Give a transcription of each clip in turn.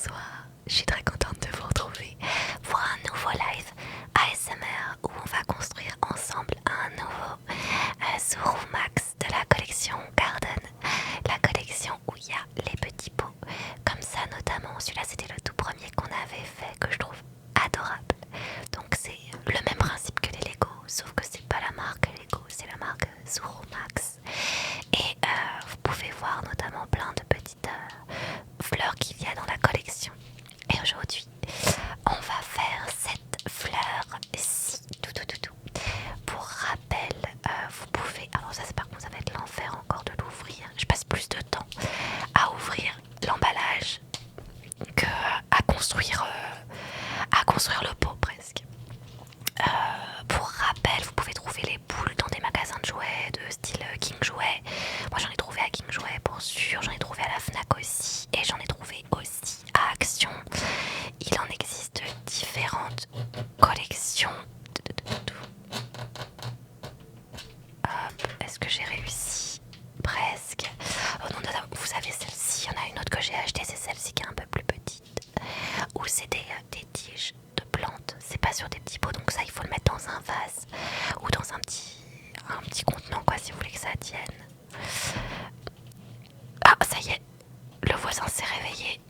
bonsoir, je suis très contente de vous retrouver pour un nouveau live ASMR où on va construire ensemble un nouveau Zuru Max de la collection Garden, la collection où il y a les petits pots comme ça notamment. Celui-là c'était le tout premier qu'on avait fait que je trouve adorable. Donc c'est le même principe que les Lego sauf que c'est pas la marque Lego, c'est la marque Zuru Max. Et vous pouvez voir notamment plein de petites fleurs qu'il y a dans la collection. Et aujourd'hui, on va faire cette fleur-ci, tout. Pour rappel, vous pouvez... Alors ça, par contre, ça va être l'enfer encore de l'ouvrir. Je passe plus de temps à ouvrir l'emballage que à construire le pot presque. Pour rappel, vous pouvez trouver les boules dans des magasins de jouets de style King Jouet. Moi j'en ai trouvé à King Jouet pour sûr, j'en ai trouvé à la Fnac aussi et j'en ai trouvé aussi à Action. Il en existe différentes collections. Hop, est-ce que j'ai réussi? Presque. Oh non, vous savez celle-ci, il y en a une autre que j'ai achetée, c'est celle-ci qui est un peu plus petite. Où c'est des tiges de plantes, c'est pas sur des petits pots, donc ça il faut le mettre dans un vase ou dans un petit contenant quoi si vous voulez que ça tienne. Ah ça y est, le voisin s'est réveillé.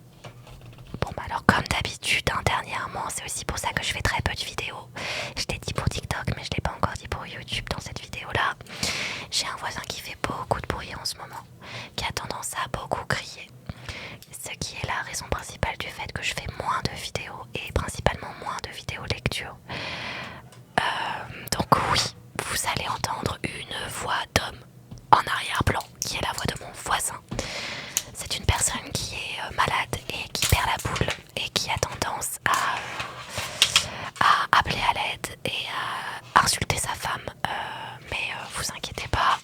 Bon bah alors comme d'habitude dernièrement, c'est aussi pour ça que je fais très peu de vidéos. Je l'ai dit pour TikTok mais je l'ai pas encore dit pour YouTube dans cette vidéo là. J'ai un voisin qui fait beaucoup de bruit en ce moment, qui a tendance à beaucoup crier. Ce qui est la raison principale du fait que je fais moins de vidéos et principalement moins de vidéos lecture. Donc oui, vous allez entendre une voix d'homme en arrière-plan qui est la voix de mon voisin. C'est une personne qui est malade et qui perd la boule et qui a tendance à appeler à l'aide et à insulter sa femme. Mais vous inquiétez pas,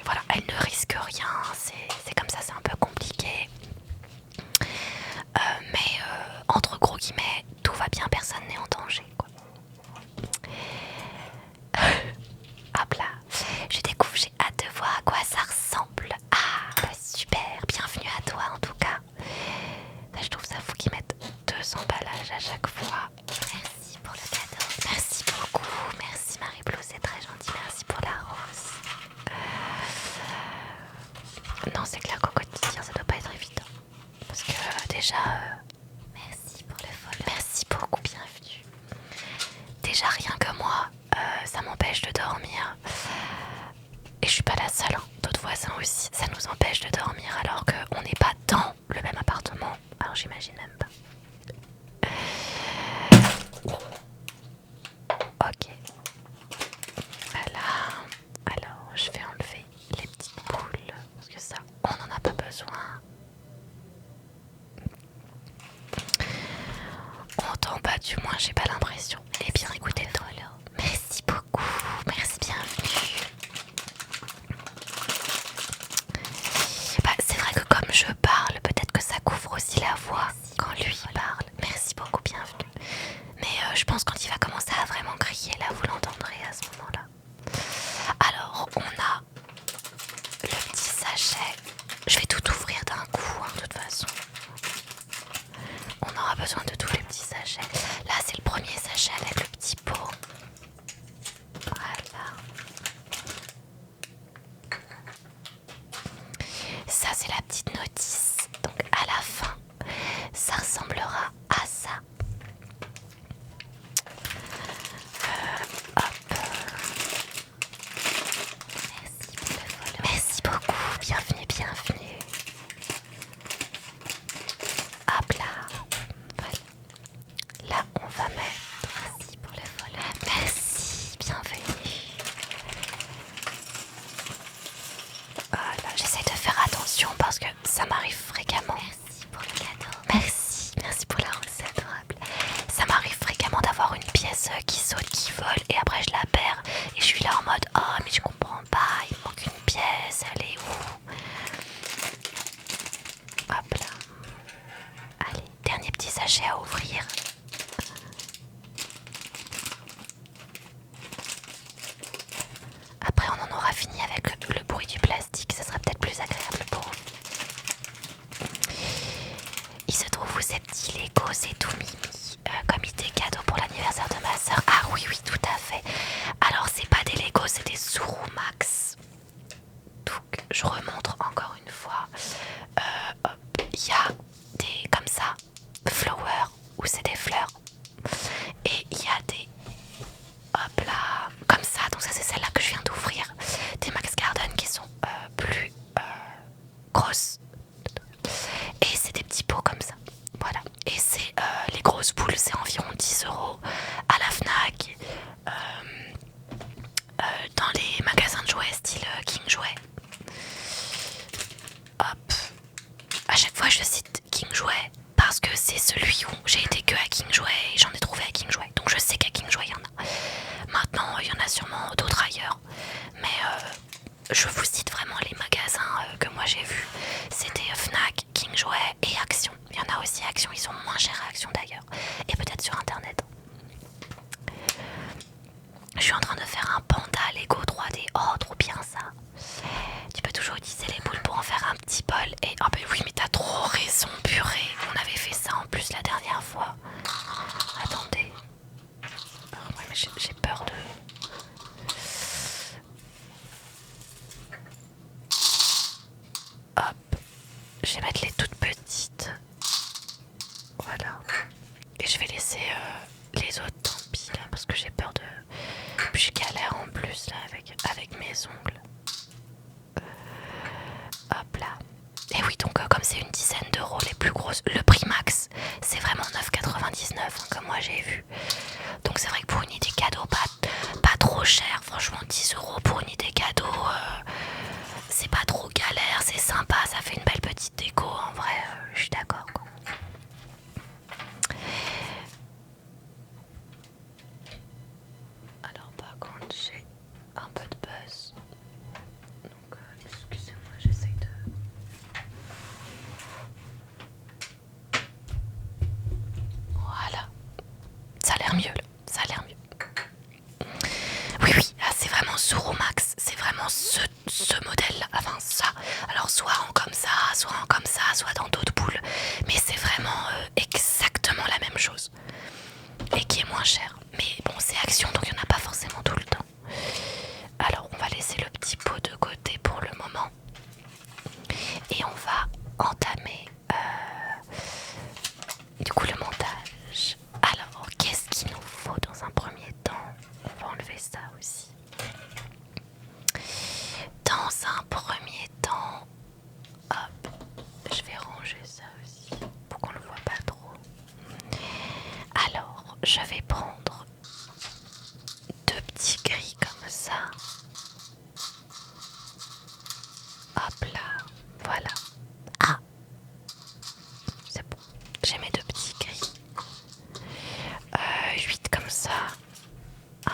voilà, elle ne risque rien, c'est comme ça, c'est un peu compliqué. Mais entre gros guillemets, tout va bien, personne n'est en danger quoi. Hop là, je découvre, j'ai hâte de voir à quoi ça ressemble. Ah bah super, bienvenue à toi en tout cas. Là, je trouve ça fou qu'ils mettent 2 emballages à chaque fois. Merci pour le cadeau, merci beaucoup, merci Marie-Blou, c'est très gentil, merci pour la rose. Non c'est clair qu'au quotidien ça doit pas être évident. Parce que déjà, merci pour le follow. Merci beaucoup, bienvenue. Déjà rien que moi, ça m'empêche de dormir. Et je suis pas la seule, hein. D'autres voisins aussi, ça nous empêche de dormir alors qu'on n'est pas dans le même appartement. Alors j'imagine même pas. Ok. Voilà. Alors je vais enlever les petites boules. Parce que ça, on n'en a pas besoin. On entend pas, du moins j'ai pas l'impression. Eh bien écoutez, voilà. Merci beaucoup, merci, bienvenue. Bah, c'est vrai que comme je parle, peut-être que ça couvre aussi la voix quand lui parle. Merci beaucoup, bienvenue. Mais je pense quand il va commencer à vraiment crier, là vous l'entendrez à ce moment-là. Alors on a le petit sachet. Je vais tout ouvrir d'un coup, hein, de toute façon. On aura besoin de tous les petits sachets. Là c'est le premier sachet avec le petit pot. Voilà. Ça c'est la petite notice. Donc à la fin, ça ressemblera à ça. Hop. Merci pour le follow. Merci beaucoup. Bienvenue, bienvenue. Hop là. Voilà. Là on va mettre. Merci pour le follow. Merci, bienvenue. Voilà, j'essaie de faire attention parce que ça m'arrive fréquemment. Merci pour le cadeau. Merci pour la rose adorable. il y a des comme ça, flowers, où c'est des fleurs. Et il y a des, hop là, comme ça, donc ça c'est celle-là que je viens d'ouvrir. Des Max Garden qui sont plus grosses. Et c'est des petits pots comme ça. Voilà. Et c'est les grosses boules, c'est environ 10 € à la Fnac. Dans les magasins de jouets style King Jouet. Hop. À chaque fois je cite King Jouet parce que c'est celui où j'ai été que à King Jouet et j'en ai trouvé à King Jouet. Donc je sais qu'à King Jouet il y en a. Maintenant il y en a sûrement d'autres ailleurs. Mais je vous cite vraiment les magasins que moi j'ai vus. C'était Fnac, King Jouet et Action. Il y en a aussi à Action, ils sont moins chers à Action d'ailleurs. Et peut-être sur internet. Je suis en train de faire un panda Lego 3D. Oh, trop bien ça. Tu peux toujours utiliser les boules pour en faire un petit bol. Et oh, bah oui, mais t'as trop raison, purée. On avait fait ça en plus la dernière fois. Attendez. Oh, ouais, mais j'ai peur de. Hop. Je vais mettre les toutes petites. Voilà. Et je vais laisser les autres, tant pis là, parce que j'ai peur de. Puis je galère en plus là avec mes ongles. Hop là. Et oui, donc comme c'est une dizaine d'euros les plus grosses, le prix max c'est vraiment 9,99 hein, comme moi j'ai vu. Donc c'est vrai que pour une idée cadeau pas trop cher, franchement 10 € pour une idée cadeau, c'est pas trop galère, c'est sympa, ça fait une belle petite déco en vrai, je suis d'accord quoi. Alors par contre j'ai un peu de buzz. Donc excusez-moi, j'essaye de... Voilà. Ça a l'air mieux là, ça a l'air mieux. Oui, oui, là c'est vraiment Zuru Max, c'est vraiment ce modèle là, enfin ça. Alors soit en comme ça, soit dans d'autres boules. Mais c'est vraiment exactement la même chose. Et qui est moins cher. Mais bon, c'est Action, donc il n'y en a pas forcément tout le temps. Alors on va laisser le petit pot de côté pour le moment. Et on va entamer du coup le montage. Alors qu'est-ce qu'il nous faut dans un premier temps? On va enlever ça aussi. Dans un premier temps, hop, je vais ranger ça aussi pour qu'on le voit pas trop. Alors je vais prendre deux petits gris comme ça. Hop là, voilà. Ah, c'est bon, j'ai mes deux petits gris. 8 comme ça. 1,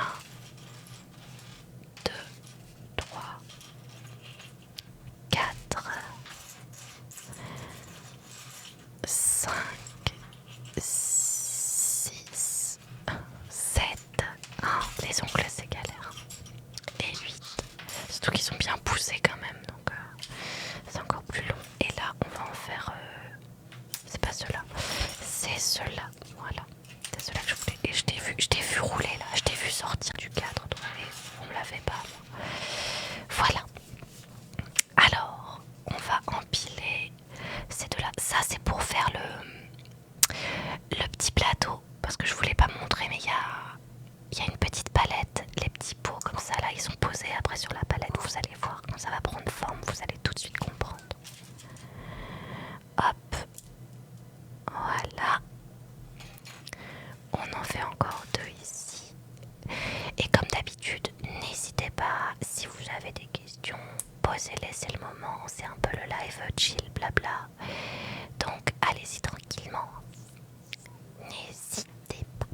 2, 3, 4, 5, 6, 7. Les ongles c'est galère. Et 8. Surtout qu'ils sont bien poussés quand même, donc c'est encore plus long. Et là on va en faire... c'est pas ceux-là, c'est ceux-là, voilà. C'est ceux-là que je voulais. Et je t'ai vu rouler là, je t'ai vu sortir du cadre, toi, et on me l'avait pas moi. Voilà. Alors, on va empiler ces deux-là. Ça c'est pour faire le petit plateau, parce que je voulais pas montrer, mais il y a une petite palette. Les petits pots comme ça là, ils sont posés après sur la palette. Vous allez voir quand ça va prendre forme, vous allez tout de suite comprendre. Hop. Voilà. On en fait encore deux ici. Et comme d'habitude, n'hésitez pas, si vous avez des questions, posez-les, c'est le moment. C'est un peu le live chill, blabla. Donc allez-y tranquillement. N'hésitez pas.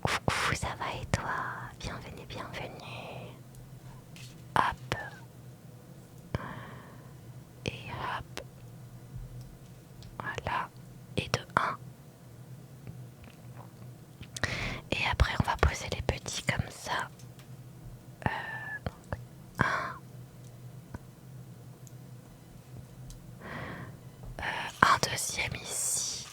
Coucou, ça va et toi? Bienvenue, bienvenue. Hop. Et hop. Voilà. Et de 1. Et après on va poser les petits comme ça. Donc 1. Un deuxième ici.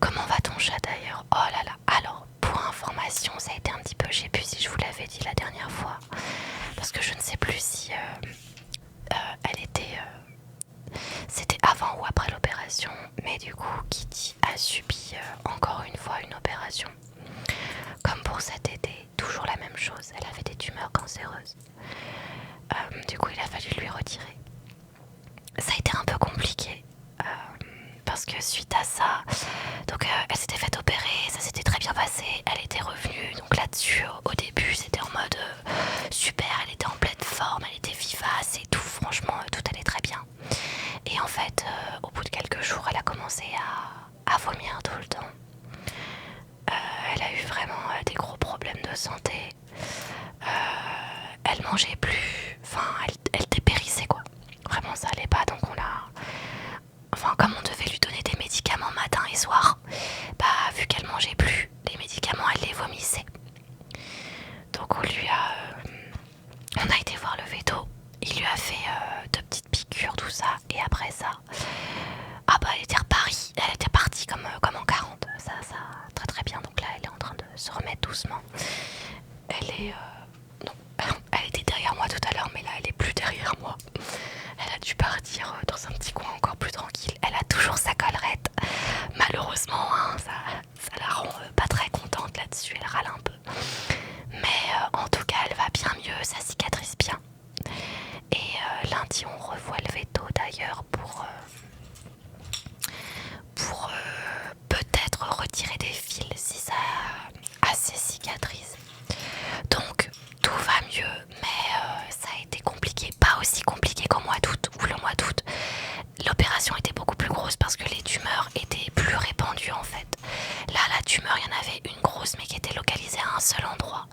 Comment va ton chat d'ailleurs? Oh là là. Alors pour information, ça a été un petit peu, je sais plus si je vous l'avais dit la dernière fois, parce que je ne sais plus si elle était c'était avant ou après l'opération. ça a été un peu compliqué parce que suite à ça, donc elle s'était fait opérer, ça s'était très bien passé, elle était revenue, donc là-dessus au début c'était en mode super, elle était en pleine forme, elle était vivace et tout, franchement tout allait très bien. Et en fait au bout de quelques jours elle a commencé à vomir tout le temps. Elle a eu vraiment des gros problèmes de santé. Elle mangeait plus, enfin elle dépérissait quoi. Vraiment ça allait pas, donc on l'a... Enfin comme on devait lui donner des médicaments matin et soir, bah vu qu'elle mangeait plus, les médicaments elle les vomissait. Donc on lui a... on a été voir le veto, il lui a fait de petites piqûres, tout ça, et après ça... Ah bah elle était partie comme en 40, ça très très bien, donc là elle est en train de se remettre doucement. Elle est... non, elle était derrière moi tout à l'heure, mais là elle est plus derrière moi. Elle a dû partir dans un petit coin encore plus tranquille. Elle a toujours sa collerette. Malheureusement, hein, ça la rend pas très contente là-dessus, elle râle un peu. Mais en tout cas, elle va bien mieux, ça cicatrise bien. Et lundi, on revoit le veto d'ailleurs pour peut-être retirer des fils si ça a assez cicatrise. Donc tout va mieux, mais ça a été compliqué, pas aussi compliqué qu'au mois d'août, où le mois d'août l'opération était beaucoup plus grosse parce que les tumeurs étaient plus répandues en fait. Là la tumeur, il y en avait une grosse mais qui était localisée à un seul endroit,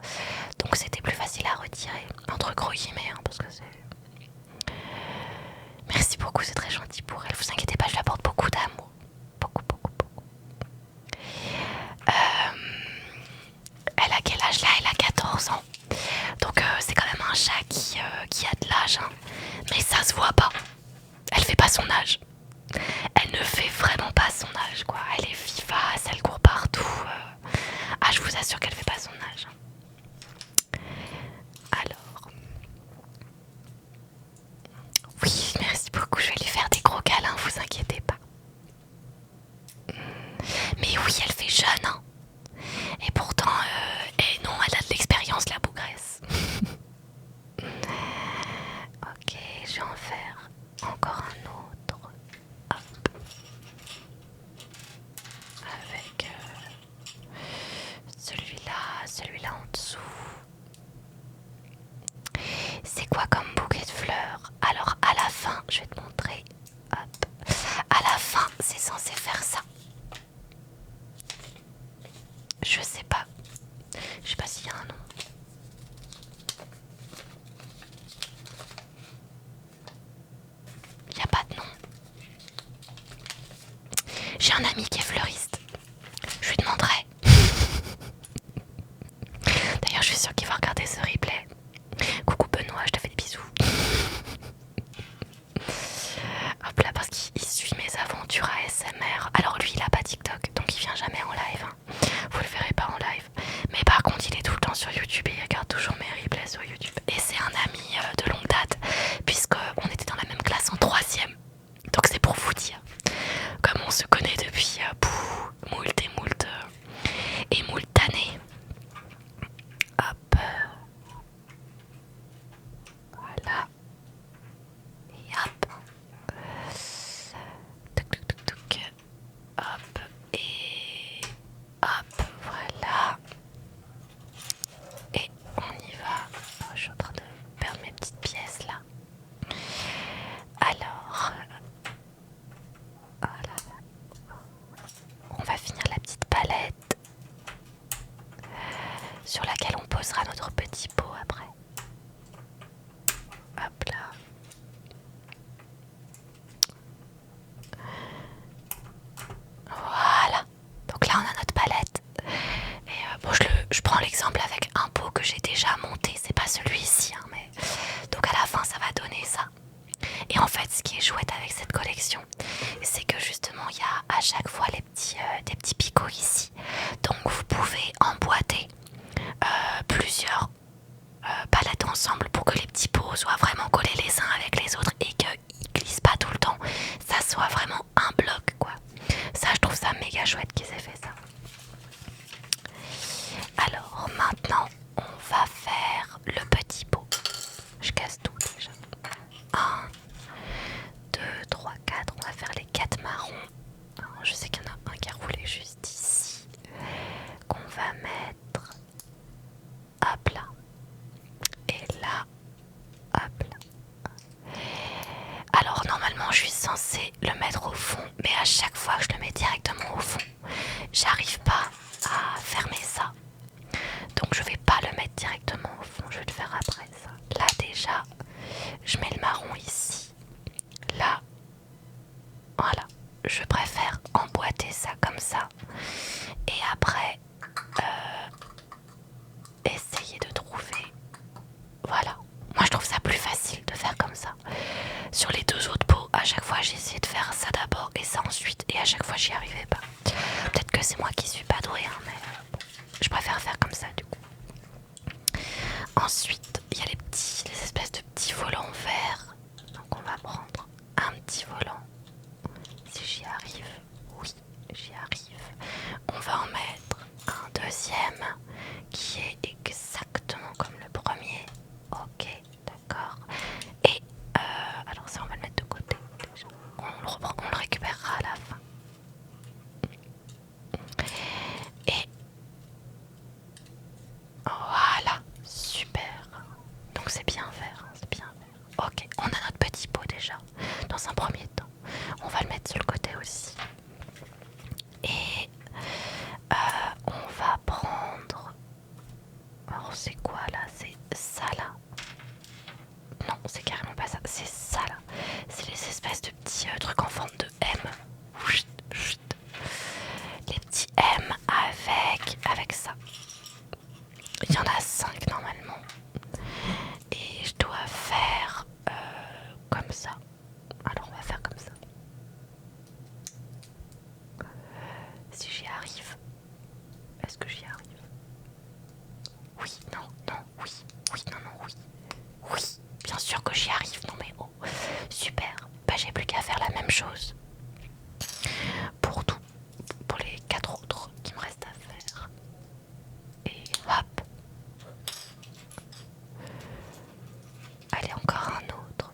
donc c'était plus facile à retirer, entre gros guillemets, hein, parce que c'est... Merci beaucoup, c'est très gentil pour elle, vous inquiétez pas, je lui apporte beaucoup d'amour, beaucoup. Elle a quel âge là? Elle a 14 ans. Donc c'est quand même un chat qui a de l'âge, hein. Mais ça se voit pas. Elle fait pas son âge. Elle ne fait vraiment pas son âge, quoi. Elle est vivace, elle court partout. Ah, je vous assure qu'elle fait pas son âge. Alors... Oui, merci beaucoup. Je vais lui faire des gros câlins, vous inquiétez pas. Mais oui, elle fait jeune, hein. Et pourtant, non, elle a de l'expérience, la bougresse. Ok, je vais en faire encore un autre. Hop. Avec celui-là en dessous. C'est quoi comme bouquet de fleurs? Alors à la fin, je vais te montrer. Hop. À la fin, c'est censé faire ça. Je sais pas. Je sais pas s'il y a un nom. Il n'y a pas de nom. J'ai un ami qui est fleuriste. Je lui demanderai. D'ailleurs, je suis sûre qu'il va regarder ce replay. Coucou Benoît, je te fais des bisous. Hop là, parce qu'il suit mes aventures ASMR. Alors lui, il a pas TikTok, donc il vient jamais en live, hein. Vous le verrez pas en live. Mais par contre, il est tout le temps sur YouTube et il regarde toujours mes replays sur YouTube. Et c'est un ami de longue date, puisqu'on était dans la même classe en 3ème. Donc c'est pour vous dire. Comme on se connaît depuis moult et moult années. Hop. Voilà. Et hop. Toc toc toc toc. Hop. Et hop. Voilà. Et on y va. Oh, je suis en train de perdre mes petites pièces là. Alors. Voilà. On va finir la petite palette sur laquelle on posera notre petit pot après. Hop là. Voilà. Donc là on a notre palette. Et bon, je prends l'exemple avec un pot que j'ai déjà monté. C'est pas celui-ci, hein, mais donc à la fin ça va donner ça. Et en fait, ce qui est chouette avec cette collection, c'est que justement il y a à chaque fois des petits picots ici. Donc vous pouvez emboîter plusieurs palettes ensemble pour que les petits pots soient vraiment collés les uns avec les autres et qu'ils glissent pas tout le temps. Ça soit vraiment un bloc, quoi. Ça, je trouve ça méga chouette qu'ils aient fait ça. Alors maintenant, on va faire le petit pot. Je casse tout déjà. 1, 2, censée le mettre au fond, mais à chaque fois que je le mets directement au fond, j'arrive pas à fermer ça. Donc je vais pas le mettre directement au fond, je vais le faire après ça. Là déjà, je mets le marron ici. Là, voilà, je préfère emboîter ça comme ça. Et après, essayer de trouver, voilà. Moi je trouve ça plus facile de faire comme ça. Sur les deux autres pots, à chaque fois j'ai essayé de faire ça d'abord et ça ensuite, et à chaque fois j'y arrivais pas. Peut-être que c'est moi qui suis pas douée, hein, mais bon, je préfère faire comme ça du coup. Ensuite, il y a les espèces de petits volants verts. Donc on va prendre un petit volant. Si j'y arrive, oui, j'y arrive. On va en mettre un deuxième qui est exactement comme le premier. Ok, d'accord. Et alors ça on va le mettre de côté déjà. On le récupérera à la fin. Et voilà, super. Donc c'est bien vert, hein, c'est bien vert. Ok, on a notre petit pot déjà. Dans un premier temps, on va le mettre sur le côté aussi. Et on va prendre. Alors c'est quoi là? C'est ça là? Non, c'est carrément pas ça. C'est ça là. C'est les espèces de petits trucs en forme de M. Chut, chut. Les petits M avec ça. Il y en a 5 normalement. Et je dois faire comme ça. Alors on va faire comme ça. Si j'y arrive. Est-ce que j'y arrive? Oui, non, non, oui. Oui, non, non, oui. Oui, bien sûr que j'y arrive. Non mais oh, super. Bah j'ai plus qu'à faire la même chose. Pour les 4 autres qui me restent à faire. Et hop. Allez, encore un autre.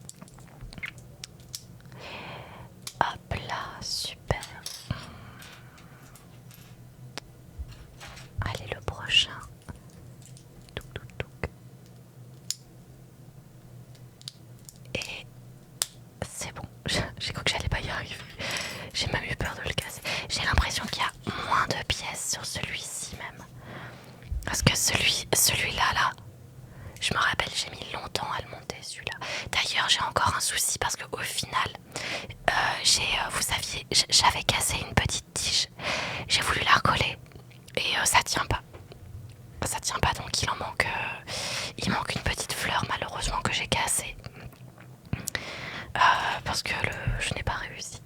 Hop là, super. Allez, le prochain. Touc, touc, touc. Et c'est bon. J'ai cru que j'allais pas y arriver. J'ai même eu peur de le casser. J'ai l'impression qu'il y a moins de pièces sur celui-ci même. Parce que celui-là, là, je me rappelle, j'ai mis longtemps à le monter celui-là. D'ailleurs, j'ai encore un souci parce qu'au final, vous saviez, j'avais cassé une petite tige. J'ai voulu la recoller et ça tient pas. Ça tient pas, donc il manque une petite fleur malheureusement que j'ai cassée. Parce que je n'ai pas réussi.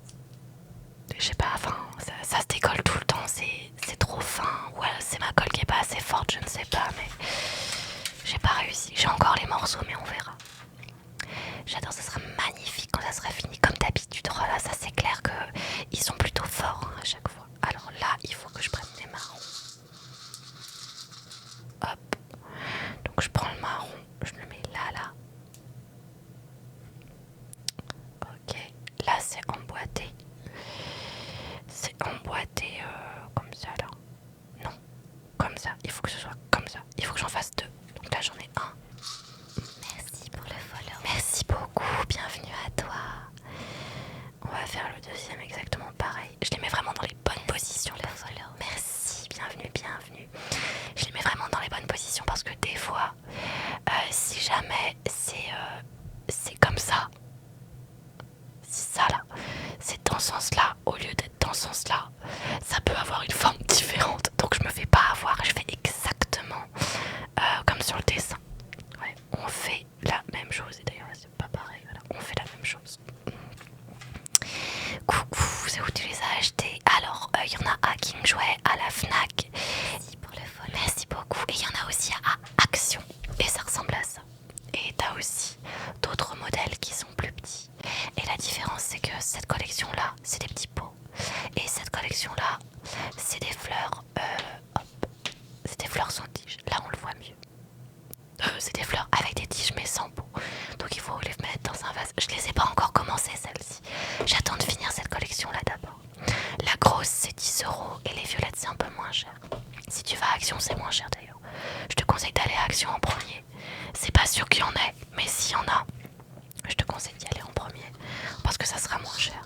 Je sais pas, enfin, ça se décolle tout le temps, c'est trop fin. Ou c'est ma colle qui est pas assez forte, je ne sais pas, mais j'ai pas réussi. J'ai encore les morceaux, mais on verra. J'adore, ça sera magnifique quand ça sera fini, comme d'habitude. Oh là, ça c'est clair qu'ils sont plutôt forts hein, à chaque fois. Alors là, il faut que je prenne les marrons. Hop. Donc je prends le marron, je le mets là. Ok, là c'est emboîté. C'est emboîté comme ça là. Non, comme ça. Il faut que ce soit comme ça. Il faut que j'en fasse 2. Donc là j'en ai un. Merci pour le follow. Merci beaucoup, bienvenue à toi. On va faire le deuxième exactement pareil. Je les mets vraiment dans les bonnes positions. Le follow. Merci, bienvenue. Je les mets vraiment dans les bonnes positions parce que des fois, si jamais c'est comme ça, si ça là, c'est dans ce sens-là, au lieu d'être dans ce sens-là, ça peut avoir une forme différente. Donc je me fais pas avoir, je fais exactement comme sur le dessin. Ouais, on fait la même chose. Et d'ailleurs, c'est pas pareil, voilà, on fait la même chose. Coucou, c'est où tu les as achetés? Alors, il y en a à King Jouet, à la Fnac. Merci pour le follow. Merci beaucoup. Et il y en a aussi à Action. Et ça ressemble à ça. Et t'as aussi d'autres modèles qui sont plus petits. Et la différence, c'est que cette collection-là, c'est des petits pots. Et cette collection-là, c'est des fleurs. C'est des fleurs sans tige. Là, on le voit mieux. C'est des fleurs avec des tiges mais sans peau. Donc il faut les mettre dans un vase. Je les ai pas encore commencé celles-ci. J'attends de finir cette collection là d'abord. La grosse c'est 10 € et les violettes c'est un peu moins cher. Si tu vas à Action c'est moins cher d'ailleurs. Je te conseille d'aller à Action en premier. C'est pas sûr qu'il y en ait, mais s'il y en a, je te conseille d'y aller en premier. Parce que ça sera moins cher.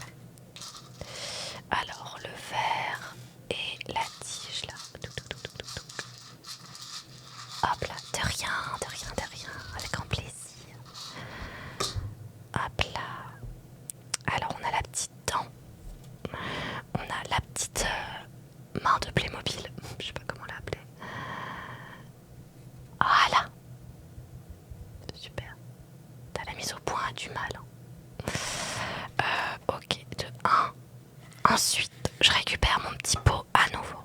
Alors le verre et la tige là. Hop là, de rien, avec grand plaisir. Hop là. Alors on a la petite dent. On a la petite main de Playmobil. Je sais pas comment l'appeler. Voilà. Super. T'as la mise au point a du mal. Ok, de 1. Ensuite, je récupère mon petit pot à nouveau.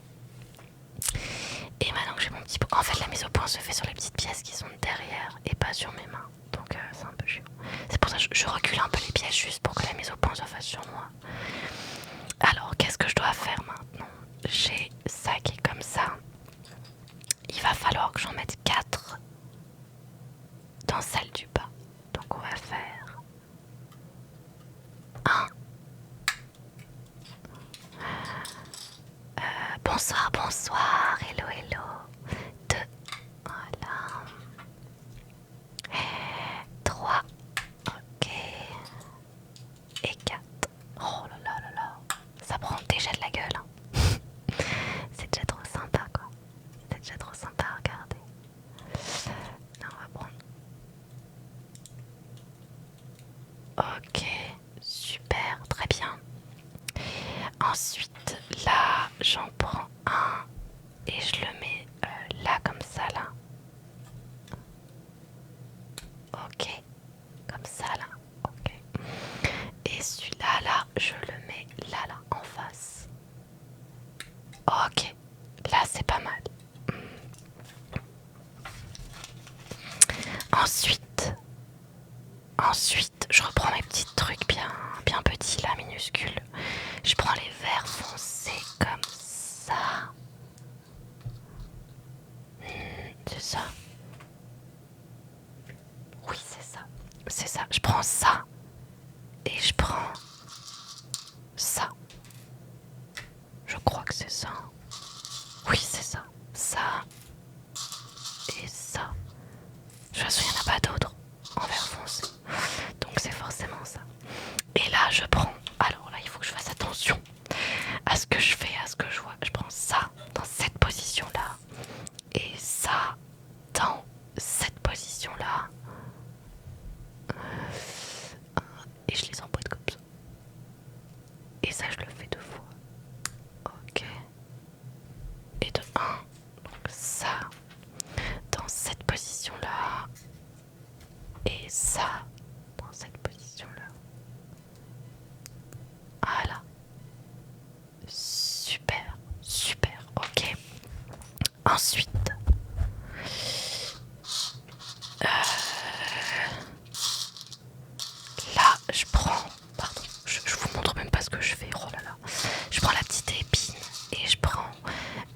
Et maintenant que j'ai mon petit pot, en fait la mise au point se fait sur les petites pièces qui sont derrière et pas sur mes mains. Donc c'est un peu chiant. C'est pour ça que je recule un peu les pièces juste pour que la mise au point se fasse sur moi. Alors qu'est-ce que je dois faire maintenant? J'ai ça qui est comme ça. Il va falloir que j'en mette 4 dans celle du bas. Donc on va faire 1. Bonsoir, bonsoir, hello, hello. 2, voilà. 3, ok. Et 4. Oh là là là là. Ça prend déjà de la gueule. Hein. C'est déjà trop sympa quoi. C'est déjà trop sympa à regarder. Là, on va prendre. Ok, super, très bien. Ensuite, là, j'en prends un et je le mets là comme ça, là. Ok, comme ça, là. Ok. Et celui-là, là, je le mets là, là, en face. Ok, là, c'est pas mal. Ensuite, je reprends mes petits trucs bien petits, là, minuscules. Je prends les verres foncés comme ça. C'est ça. Oui, c'est ça. C'est ça. Je prends ça. Et je prends ça. Je crois que c'est ça. Oui, c'est ça. Ça. Et ça. De toute façon, il n'y en a pas d'autres en verre foncé. Donc c'est forcément ça. Et là, je prends. Alors là, il faut que je fasse attention à ce que je fais, à ce que je vois. Je prends ça dans cette position-là. Et ça dans cette position-là. Et je les emboîte comme ça. Et ça, je le fais 2 fois. Ok. Et de 1. Donc ça dans cette position-là. Et ça dans cette position-là. Voilà. Super, super, ok. Ensuite, là, je prends, pardon, je vous montre même pas ce que je fais, oh là là. Je prends la petite épine et je prends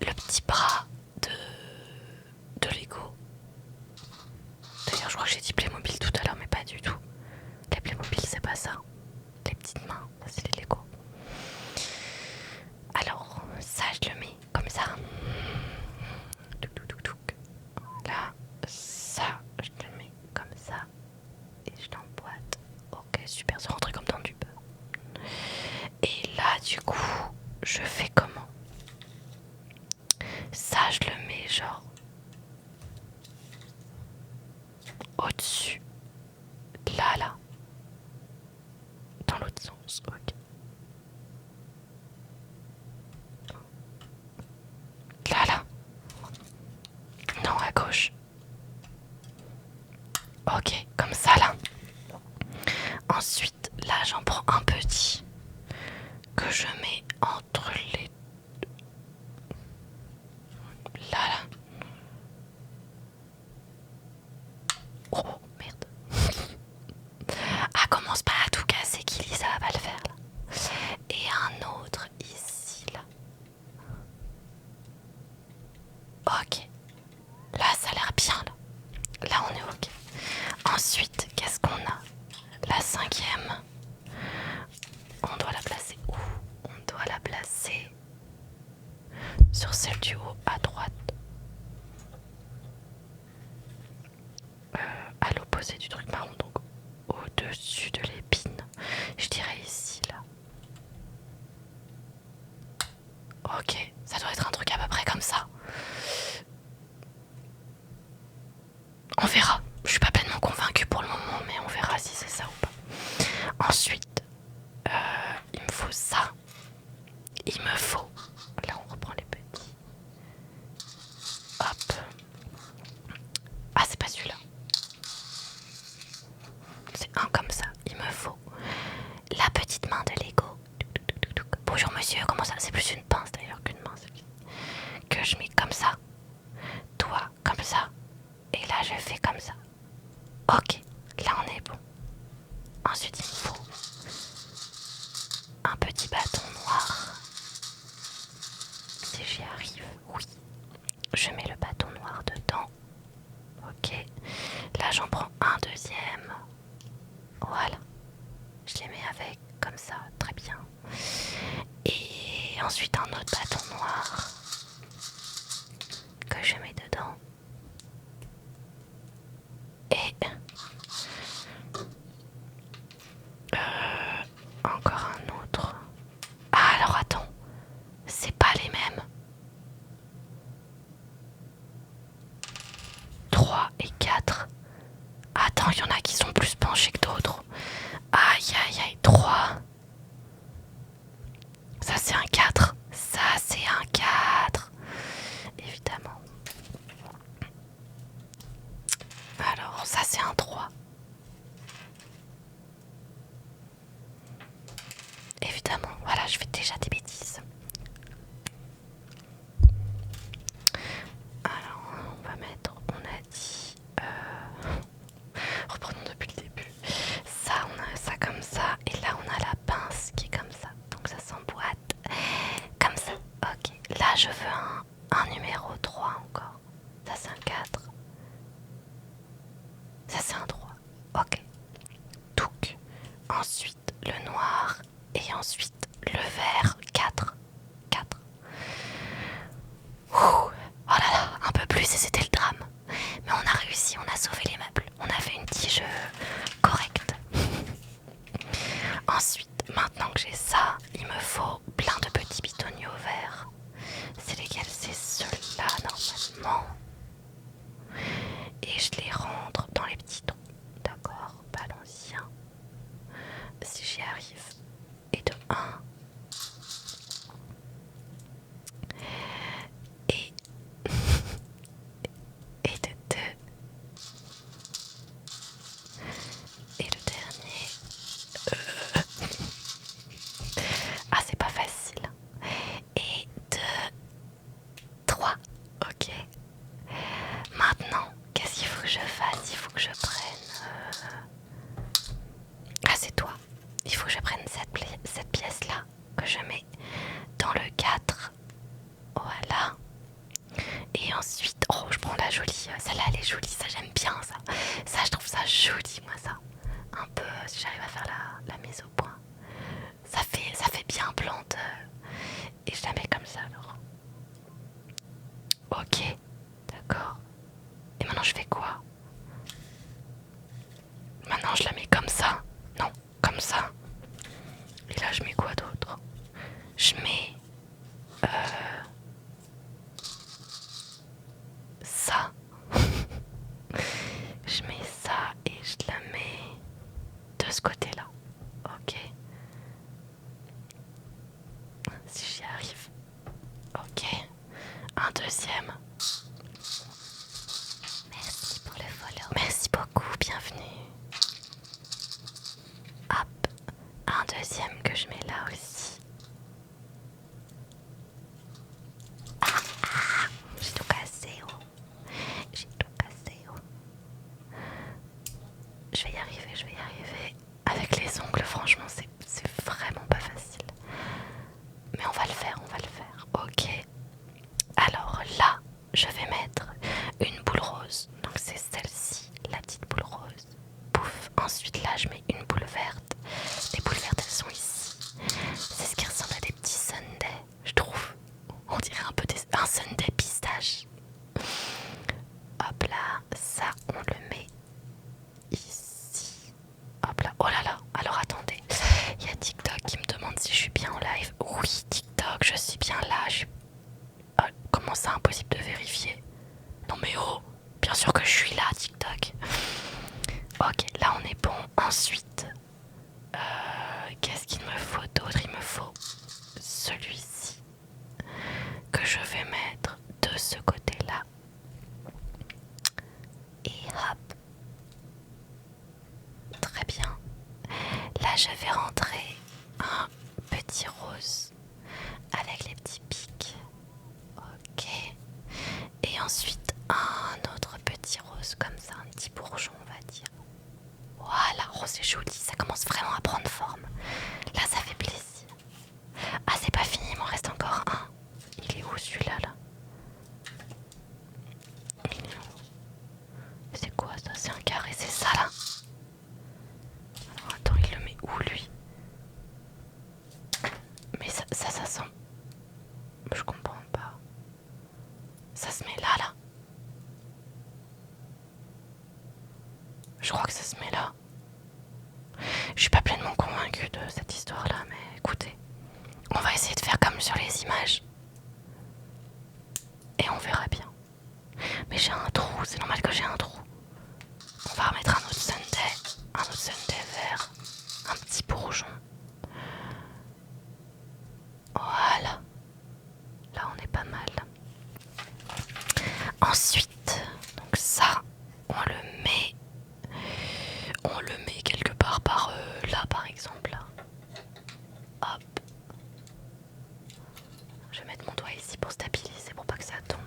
le petit bras de Lego. D'ailleurs, je crois que j'ai dit Playmobil tout à l'heure, mais pas du tout. Les Playmobil, c'est pas ça. Les petites mains, ça c'est les Lego. Alors, ça, je le mets comme ça. Là, ça, je le mets comme ça. Et je l'emboîte. Ok, super, c'est rentré comme dans du beurre. Et là, du coup, je fais comment? Ça, je le mets genre au-dessus. Là, là. Dans l'autre sens, ok. Là, là. Non, à gauche. Ok, comme ça, là. Ensuite, là, j'en prends un petit que je mets entre les deux. Là, là. Oh, merde. Ah, commence pas à tout casser, Kili, ça va pas le faire, là. Et un autre ici, là. Ok. Là, ça a l'air bien, là. Là, on est ok. Ensuite, qu'est-ce qu'on a? La 5e. On doit la placer où? On doit la placer faut ça. Il me faut... Là, on reprend les petits. Hop. Ah, c'est pas celui-là. C'est un comme ça. Il me faut la petite main de Lego. Bonjour monsieur, comment ça? C'est plus une pince d'ailleurs qu'une main. Que je mets comme ça. Toi, comme ça. Et là, je fais comme ça. Ok, là on est bon. Ensuite, il me faut un petit bâton noir. Si j'y arrive, oui. Je mets le bâton noir dedans. Ok. Là, j'en prends un deuxième. Voilà. Je les mets avec, comme ça, très bien. Et ensuite, un autre bâton noir que je mets dedans. Et encore un autre. Ah, alors attends, c'est pas les mêmes. 3 et 4. Attends, il y en a qui sont plus penchés que d'autres. Aïe aïe aïe, 3. Ça c'est un 4. Ça c'est un 4. Évidemment. Alors ça c'est un 3. Évidemment, voilà, je fais déjà des bêtises. Alors, on va mettre, on a dit... reprenons depuis le début. Ça, on a ça comme ça. Et là, on a la pince qui est comme ça. Donc ça s'emboîte comme ça. Ok, là, je veux un numéro 3 encore. Ça, c'est un 4. Ça, c'est un 3. Ok. Donc, ensuite, le noir. Et ensuite, le vert. 4. 4. Ouh. Oh là là, un peu plus et c'était le drame. Mais on a réussi, on a sauvé les meubles. On a fait une tige correcte. Ensuite, maintenant que j'ai ça, il me faut plein de petits bidonniers verts. C'est lesquels? C'est ceux-là normalement. Et je les rentre dans les petits trous. D'accord, bah allons-y. Si j'y arrive. Et de 1. Et... et de 2. Et le dernier... Ah, c'est pas facile. Et 2, 3. Ok. Maintenant, qu'est-ce qu'il faut que je fasse? Il faut que je prenne... Ah, c'est toi. Il faut que je prenne cette pièce-là que je mets dans le 4. Voilà. Et ensuite, oh, je prends la jolie. Celle-là, elle est jolie. Ça, j'aime bien ça. Ça, je trouve ça joli, moi, ça. Un peu, si j'arrive à faire la mise au point. Ça fait bien plante. Et je la mets comme ça, alors. Ok. D'accord. Et maintenant, je fais quoi? Maintenant, je la mets comme ça. Non, comme ça. Et là, je mets quoi d'autre? Je mets... ça. Je mets ça et je la mets de ce côté-là. Ok. Si j'y arrive. Ok. Un deuxième. Merci pour le follow. Merci beaucoup, bienvenue. Hop. Un deuxième que je mets là aussi. J'ai tout cassé, oh. J'ai tout cassé, oh. Je vais y arriver, je vais y arriver. Avec les ongles, franchement, c'est vraiment pas facile. Mais on va le faire, on va le faire. Ok. Alors là, je vais mettre une boule rose. Donc c'est celle-ci, la petite boule rose. Pouf. Ensuite là, je mets une boule verte. Les boules vertes, elles sont ici. C'est ce qui ressemble à des petits sundaes, je trouve. On dirait un peu un sundae pistache. Hop là, ça, on le met ici. Hop là, oh là là. Alors attendez, il y a TikTok qui me demande si je suis bien en live. Oui, TikTok, je suis bien là. Comment ça, impossible de vérifier? Je crois que ça se met là. Je suis pas pleinement convaincue de cette histoire-là, mais écoutez, on va essayer de faire comme sur les images. Et on verra bien. Mais j'ai un trou, c'est normal que j'ai un trou. On va remettre un autre Sunday vert, un petit bourgeon. Voilà. Là on est pas mal. Ensuite, donc ça, on le met quelque part par là par exemple. Là. Hop. Je vais mettre mon doigt ici pour stabiliser, pour pas que ça tombe.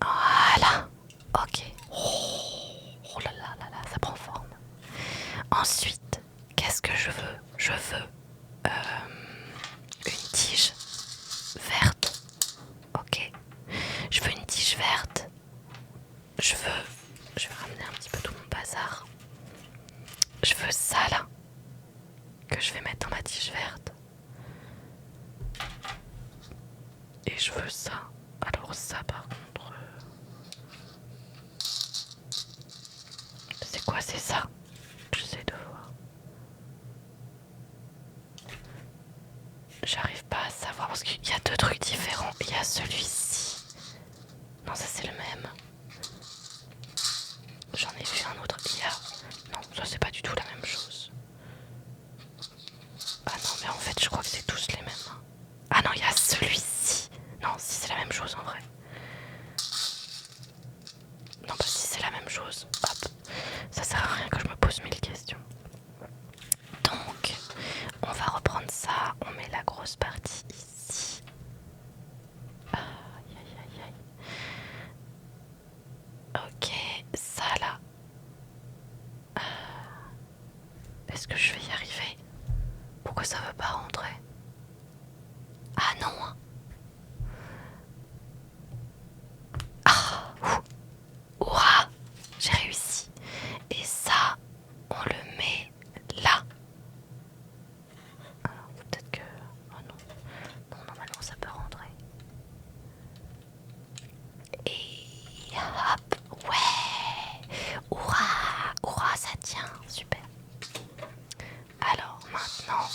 Voilà. Ok. Oh là là là là, ça prend forme. Ensuite, qu'est-ce que je veux? Je veux une tige verte. Ok. Je veux une tige verte. Je vais ramener un petit peu tout mon bazar. Je veux ça là. Que je vais mettre dans ma tige verte. Et je veux ça. Alors ça par contre... c'est quoi? C'est ça? J'essaie de voir. J'arrive pas à savoir parce qu'il y a deux trucs différents. Il y a celui-ci. Non, ça c'est le même. J'en ai vu un autre. Il y a... non, ça c'est pas du tout la même chose. Ah non, mais en fait je crois que c'est tous les mêmes. Ah non, il y a celui-ci. Non, si c'est la même chose en vrai. Non, bah si c'est la même chose. Hop. Ça sert à rien que je me pose mille questions. Donc, on va reprendre ça. On met la grosse partie ici. Aïe aïe aïe aïe. Ok, ça là. Est-ce que je vais y arriver? Pourquoi ça veut pas rentrer? Ah non. Ah, ouah, j'ai réussi. Et ça, on le met là. Alors peut-être que... oh non. Non, normalement ça peut rentrer. Et hop, ouais. Ouah, ouah, ça tient, super. Alors maintenant...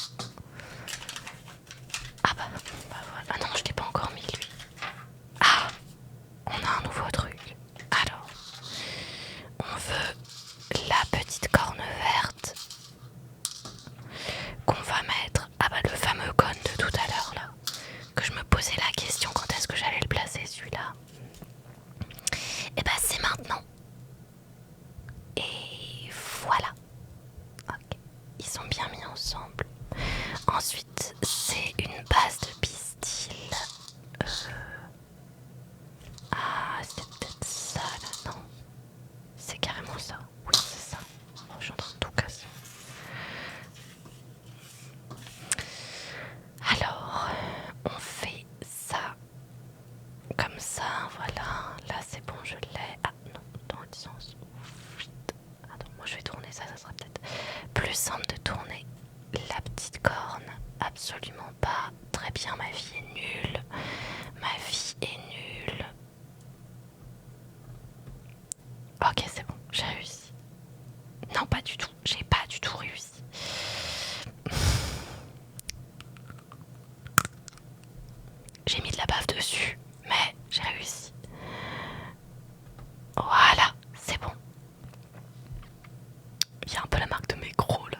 ah bah voilà. Ah non, je l'ai pas encore mis lui. Ah, on a un nouveau truc. Alors, on veut la petite corne verte qu'on va mettre. Ah bah le fameux cône de tout à l'heure là. Que je me posais la question quand est-ce que j'allais le placer celui-là. Et bah c'est maintenant. Et voilà. Ok. Ils sont bien mis ensemble. Ensuite, c'est une base de pistil. Ah, c'est peut-être ça là, non? C'est carrément ça. Oui, c'est ça. Oh, je suis en train de tout casser. Alors, on fait ça. Comme ça, voilà. Là, c'est bon, je l'ai. Ah, non, dans l'autre sens. Attends, moi je vais tourner ça, ça sera peut-être plus simple de tourner la petite corne. Absolument pas. Très bien, ma vie est nulle. Ma vie est nulle. Ok, c'est bon, j'ai réussi. Non, pas du tout. J'ai pas du tout réussi. J'ai mis de la bave dessus, mais j'ai réussi. Voilà, c'est bon. Il y a un peu la marque de mes gros là.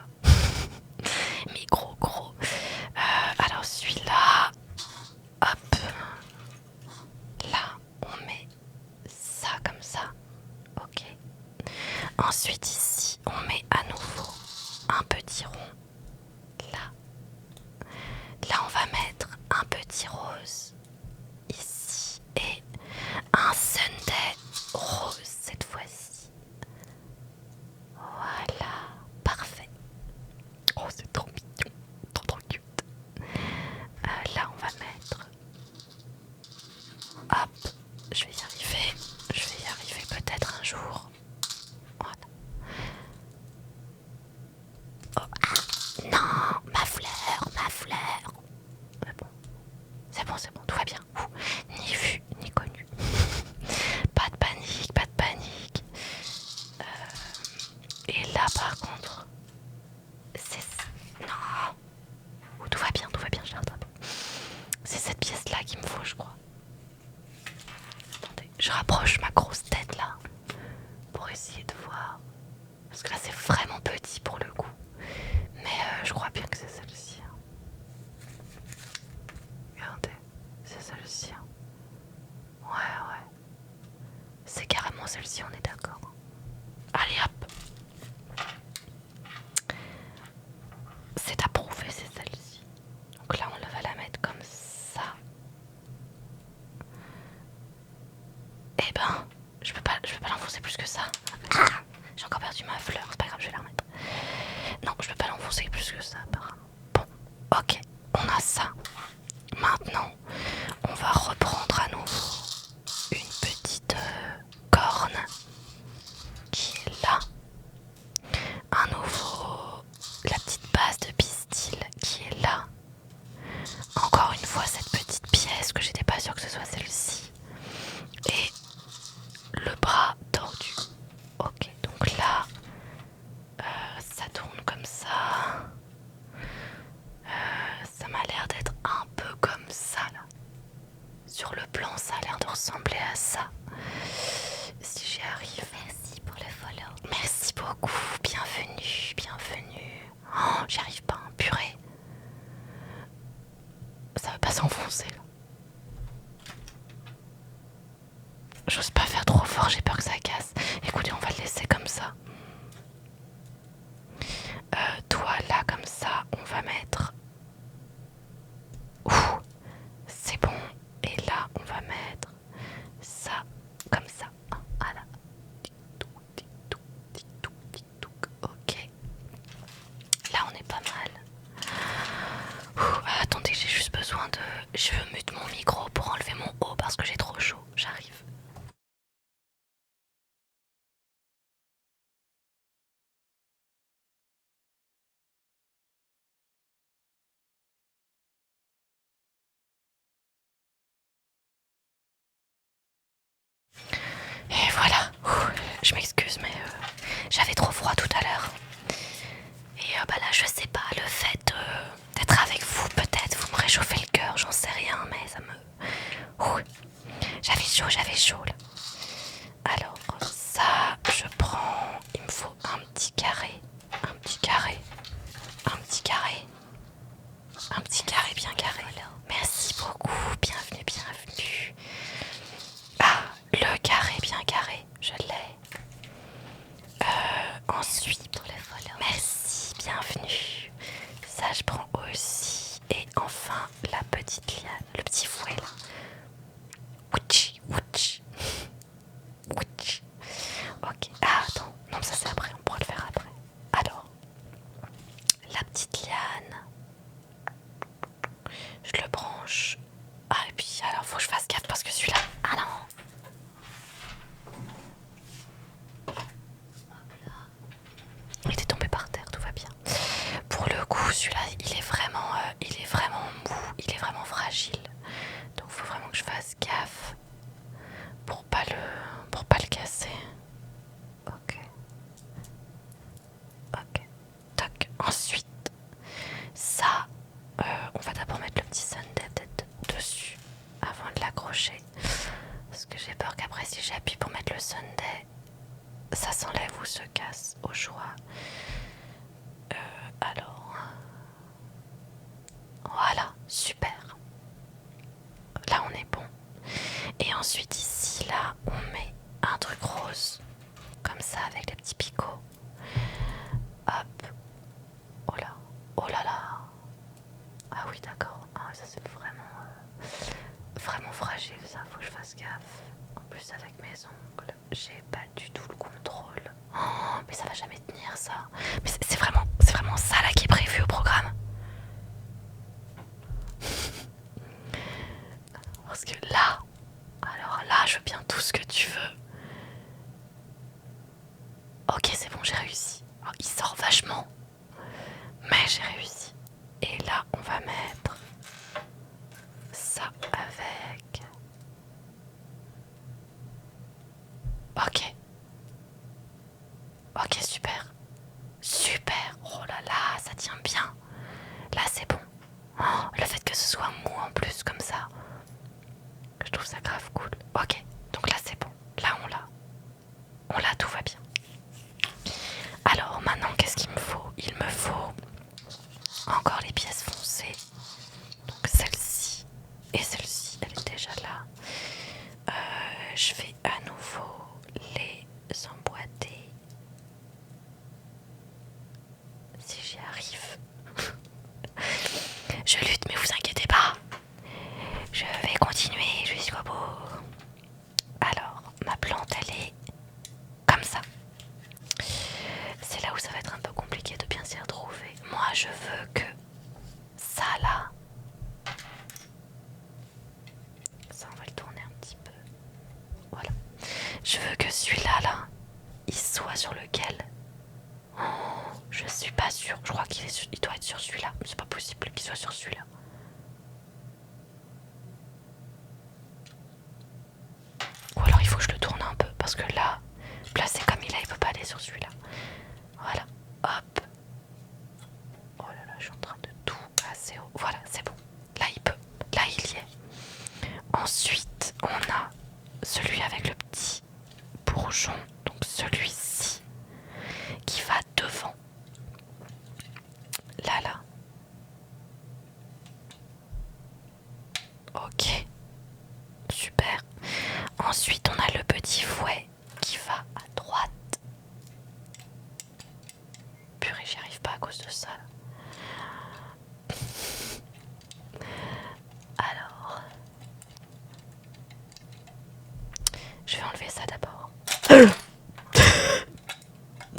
Mes gros. Alors celui-là, hop. Là, on met ça comme ça. Ok. Ensuite ici, on met à nouveau un petit rond. Là. Là, on va mettre un petit rose. Ici. Et Je rapproche ma grosse tête là pour essayer de voir. Parce que là c'est vraiment petit pour le coup. Mais je crois bien que c'est celle-ci. Regardez, c'est celle-ci. Ouais. C'est carrément celle-ci, on est d'accord. Allez hop. C'est approuvé, c'est celle-ci. Donc là on va la mettre comme ça. Eh ben, je peux pas l'enfoncer plus que ça. Ah, j'ai encore perdu ma fleur, c'est pas grave, je vais la remettre. Non, je peux pas l'enfoncer plus que ça apparemment. Bon, ok, on a ça. Maintenant, on va reprendre à nouveau une petite corne qui est là. À nouveau, la petite base de pistil qui est là. Encore une fois, cette petite pièce que j'étais pas sûre que ce soit celle-ci. Et le bras tordu. Ok, donc là, ça tourne comme ça. Ça m'a l'air d'être un peu comme ça là. Sur le plan, ça a l'air de ressembler à ça. Si j'y arrive. Merci pour le follow. Merci beaucoup, bienvenue, bienvenue. Oh, j'y arrive pas, hein, purée. Ça va pas s'enfoncer là. J'ose pas faire trop fort, j'ai peur que ça casse. Écoutez, on va le laisser comme ça. Toi là, comme ça, on va mettre... Ouh, c'est bon. Et là, on va mettre ça, comme ça. Voilà. Ok. Là, on est pas mal. Ouh, attendez, j'ai juste besoin de... Je mute mon micro pour enlever mon haut parce que j'ai trop chaud. J'arrive. Et voilà. Ouh, je m'excuse, mais j'avais trop froid tout à l'heure. Et bah là, je sais pas, le fait d'être avec vous, peut-être, vous me réchauffez le cœur, j'en sais rien, mais ça me... Ouh, j'avais chaud là. Alors, ça, je prends... Il me faut un petit carré, un petit carré, un petit carré, un petit carré bien carré. Merci beaucoup, bienvenue, bienvenue. Ah, le carré bien carré, je l'ai. Ensuite, pour le follow. Merci, bienvenue. Ça, je prends aussi. Et enfin, la petite liane, le petit fouet là. Ouch, ouch. Ouch. Ok. Ah, attends. Non, ça c'est après. On pourra le faire après. Alors, la petite liane. Je le branche. Ah, et puis, alors, faut que je fasse gaffe parce que celui-là. Ah non. Il était tombé par terre, tout va bien. Pour le coup, celui-là, il est vraiment mou, il est vraiment fragile. Donc, faut vraiment que je fasse gaffe pour pas le casser. Ok. Toc. Ensuite, ça, on va d'abord mettre le petit sundae dessus avant de l'accrocher. Parce que j'ai peur qu'après, si j'appuie pour mettre le sundae, ça s'enlève ou se casse au choix. Alors, voilà, super. Là, on est bon. Et ensuite, ici, là, on met un truc rose. Comme ça, avec les petits picots. Hop. Oh là là. Ah oui, d'accord. Ah, ça, c'est vraiment fragile, ça. Faut que je fasse gaffe. En plus, avec mes ongles, j'ai pas du tout le contrôle. Oh, mais ça va jamais tenir, ça. Mais c'est vraiment ça, là, qui est prévu au programme. Parce que là, alors là, je veux bien tout ce que tu veux. Ok, c'est bon, j'ai réussi. Oh, il sort vachement. Mais j'ai réussi. Et là, on va mettre ça avec... Ok, super. Super. Oh là là, ça tient bien. Là, c'est bon. Oh, le fait que ce soit mou en plus, comme ça, je trouve ça grave cool. Ok, donc là, c'est bon. pièces foncées. Donc celle-ci et celle-ci, elle est déjà là. Je vais à nouveau les emboîter. Si j'y arrive. Je lutte, mais vous inquiétez pas. Je vais continuer jusqu'au bout. Alors, ma plante, elle est comme ça. C'est là où ça va être un peu compliqué de bien s'y retrouver. Moi, je veux que ça là, ça on va le tourner un petit peu. Voilà. Je veux que celui-là là, il soit sur lequel. Oh, je suis pas sûre. Je crois il doit être sur celui-là. C'est pas possible qu'il soit sur celui-là. Ou alors il faut que je le tourne un peu parce que là, placé comme il peut pas aller sur celui-là. Voilà. Hop. Oh là là, je suis en train de tout casser. Voilà, c'est bon. Là il peut. Là il y est. Ensuite, on a celui avec le petit bourgeon. Donc celui-ci qui va devant. Là. Ok. Super. Ensuite, on a le petit fouet qui va à droite. Purée, j'y arrive pas à cause de ça. Alors, je vais enlever ça d'abord.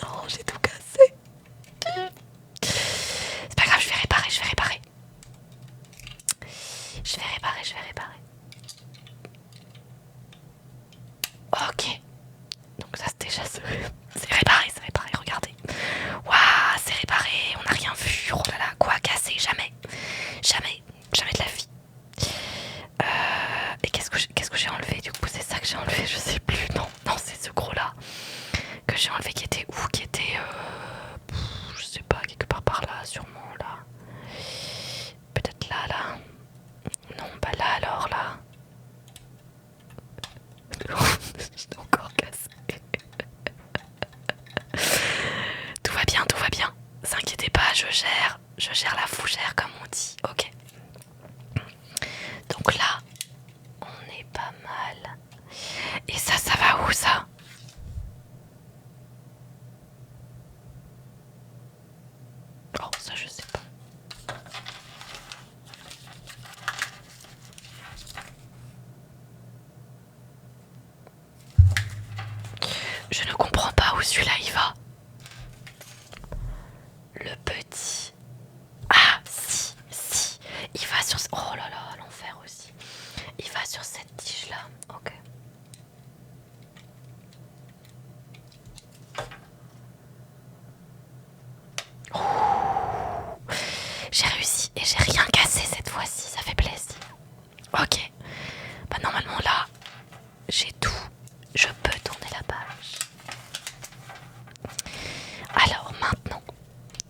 Non, j'ai tout cassé. C'est pas grave, je vais réparer. Je vais réparer. Ok. Donc ça c'est déjà c'est réparé, regardez. Waouh, c'est réparé, on n'a rien vu. Oh là là, quoi casser, jamais de la vie. Et qu'est-ce que j'ai enlevé du coup? C'est ça que j'ai enlevé, je sais plus. Non, c'est ce gros là que j'ai enlevé qui était où? Qui était je sais pas, quelque part par là, sûrement là. Peut-être là. Non, pas là alors là. J'étais encore cassé. Tout va bien. S'inquiétez pas, je gère la fougère comme on dit. Ok. Donc là, on est pas mal. Et ça va où ça? Oh, ça je sais pas. Je ne comprends pas où celui-là il va. Le petit. Ah, si. Il va sur... Oh là là, l'enfer aussi. Il va sur cette tige-là. Ok. Oh. J'ai réussi et j'ai rien cassé cette fois-ci. Ça fait plaisir. Ok. Bah normalement là, j'ai tout. Je peux tourner la page. Alors maintenant,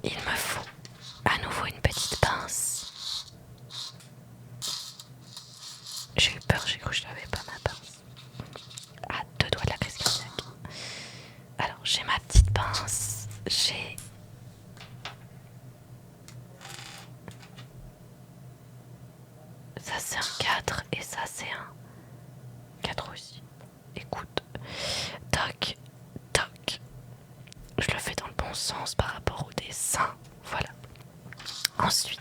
il me faut à nouveau une petite pince. J'ai eu peur, j'ai cru que je n'avais pas ma pince. À 2 doigts de la crise cardiaque. Alors j'ai ma petite pince. J'ai... Ça c'est un 4 et ça c'est un 4 aussi. Écoute. Toc. Je le fais dans le bon sens par rapport au dessin. Voilà. Ensuite,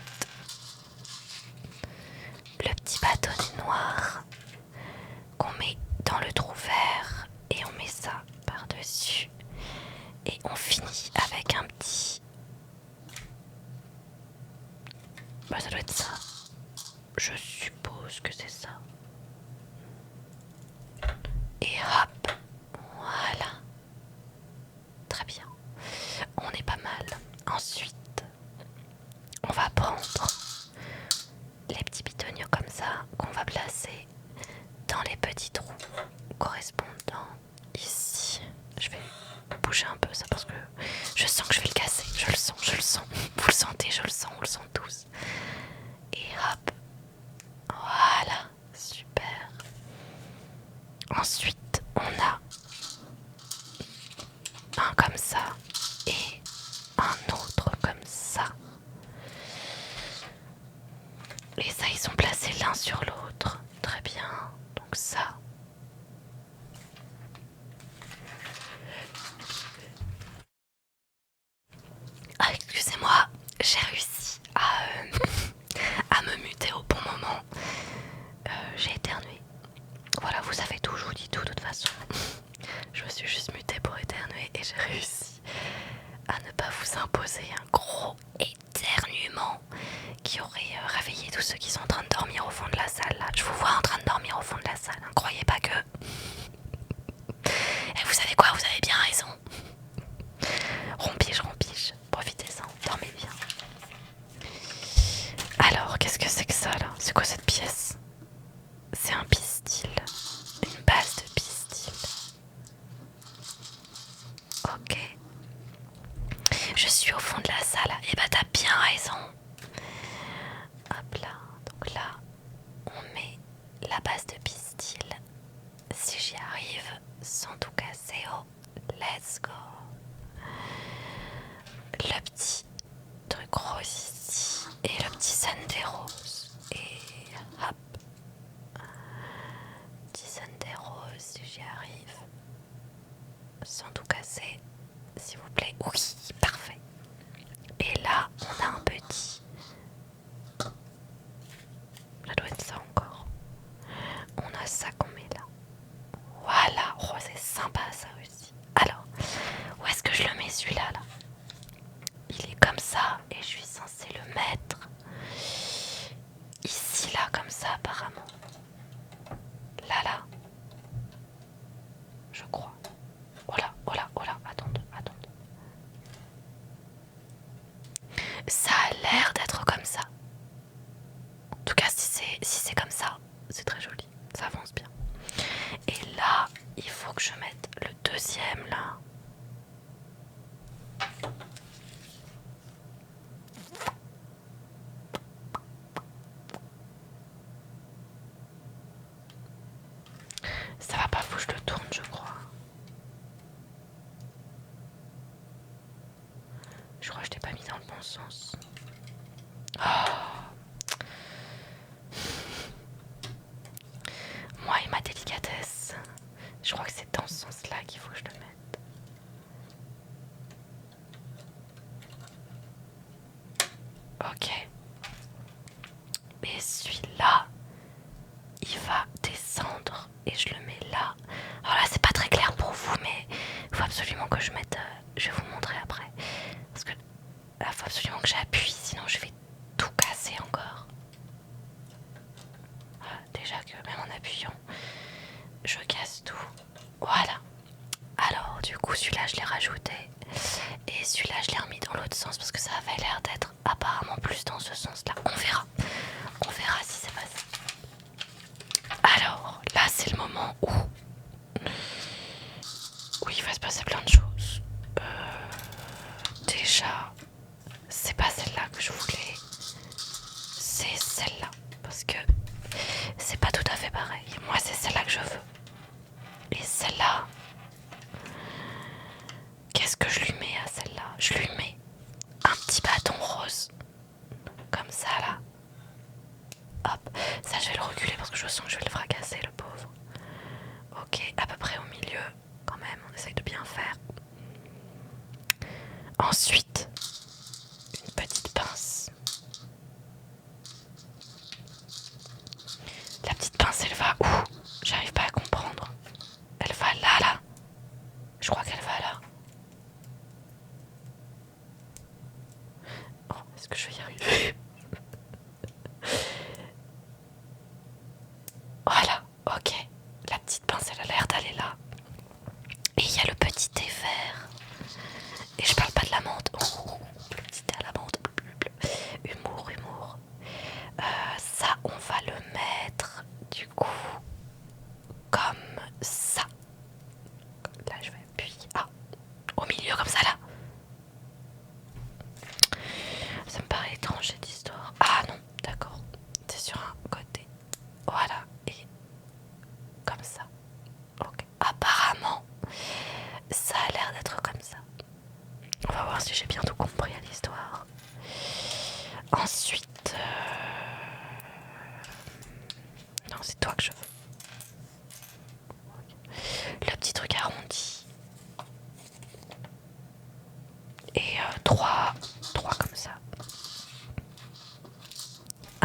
le petit bâtonnet noir qu'on met dans le trou vert et on met ça par-dessus. Et on finit avec un petit... Bah ça doit être ça. Je suppose que c'est ça. Et hop, voilà. Très bien. On est pas mal. Ensuite, on va prendre les petits pitonios comme ça qu'on va placer dans les petits trous correspondant ici. Je vais bouger un peu ça parce que je sens que je vais le casser. Je le sens. Vous le sentez, je le sens, on le sent tous. Et hop. Voilà. Super. Ensuite, on a un comme ça et un autre comme ça. Et ça, ils sont placés l'un sur l'autre. Très bien. Donc ça. Ah, excusez-moi, j'ai réussi à me muter au bon moment. J'ai éternué. Voilà, vous savez tout, je vous dis tout de toute façon. Je me suis juste mutée pour éternuer et j'ai réussi à ne pas vous imposer un gros éternuement qui aurait réveillé tous ceux qui sont en train de dormir au fond de la salle. Là. Je vous vois en train de dormir au fond de la salle, ne croyez pas que... Et vous savez quoi, vous avez bien raison. Rompiche, profitez-en, dormez bien. Alors, qu'est-ce que c'est que ça là? C'est quoi cette pièce? C'est un pistil, une base de pistil. Ok. Je suis au fond de la salle. Et bah t'as bien raison. Hop là. Donc là, on met la base de pistil. Si j'y arrive, sans tout casser. Oh, let's go. Le petit truc rose ici. Et le petit sundae rose. Et hop. Petit sundae rose si j'y arrive. Sans tout casser. S'il vous plaît. Oui, parfait. Et là, on a un petit. Ça doit être ça encore. On a ça qu'on met là. Voilà. Oh, c'est sympa ça aussi. Alors, où est-ce que je le mets celui-là là? Il est comme ça et je suis censée le mettre ici là comme ça apparemment. Là. Je crois. Oh là, attendez. Ça a l'air d'être comme ça. En tout cas, si c'est comme ça, c'est très joli. Ça avance bien. Et là, il faut que je mette le deuxième là. Ça va pas, faut que je le tourne, je crois. Je crois que je l'ai pas mis dans le bon sens. Oh. Moi et ma délicatesse. Je crois que c'est dans ce sens-là qu'il faut que je le mette. Ok. Et celui-là, il va descendre et je le mets là. Alors là, c'est pas très clair pour vous, mais il faut absolument que je mette... je vais vous montrer après. Parce que là, il faut absolument que j'appuie, sinon je vais tout casser encore. Déjà que même en appuyant, je casse tout. Voilà. Alors, du coup, celui-là, je l'ai rajouté. Et celui-là, je l'ai remis dans l'autre sens parce que ça avait l'air d'être apparemment plus dans ce sens-là. On verra si c'est pas ça. Alors, là, c'est le moment où il va se passer plein de choses. Déjà, c'est pas celle-là que je voulais. C'est celle-là. Parce que c'est pas tout à fait pareil. Moi, c'est celle-là que je veux. Et celle-là, qu'est-ce que je lui mets à celle-là? Je lui mets un petit bâton rose. Comme ça, là. Hop. Ça, je vais le reculer parce que je sens que je vais le fracasser, le pauvre. Ok, à peu près au milieu. Quand même, on essaye de bien faire. Ensuite, une petite pince. La petite pince, elle va où? J'arrive pas à comprendre. Elle va là. Je crois qu'elle va là. Oh, est-ce que je vais y arriver? Voilà, ok. La petite pince, elle a l'air d'aller là. Et il y a le petit thé vert. Et je parle pas de la menthe. Oh, le petit thé à la menthe. Humour. Ça, on va le mettre du coup comme ça. Là, je vais appuyer. Ah, au milieu comme ça là. Ça me paraît étrange cette histoire. Ah non, d'accord. C'est sur un côté. Voilà. Et comme ça. Ok. Apparemment, ça a l'air d'être comme ça. On va voir si j'ai bien tout compris à l'histoire. Ensuite,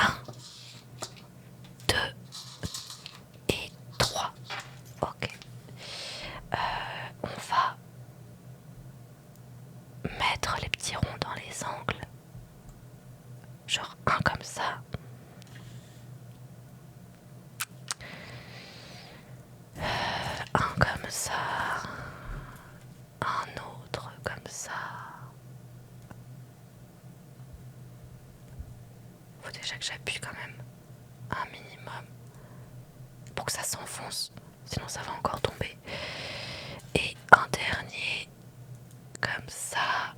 1, 2 et 3. Ok. On va mettre les petits ronds dans les angles. Genre un comme ça. Un comme ça. Un autre comme ça. Faut déjà que j'appuie quand même un minimum pour que ça s'enfonce, sinon ça va encore tomber. Et un dernier comme ça.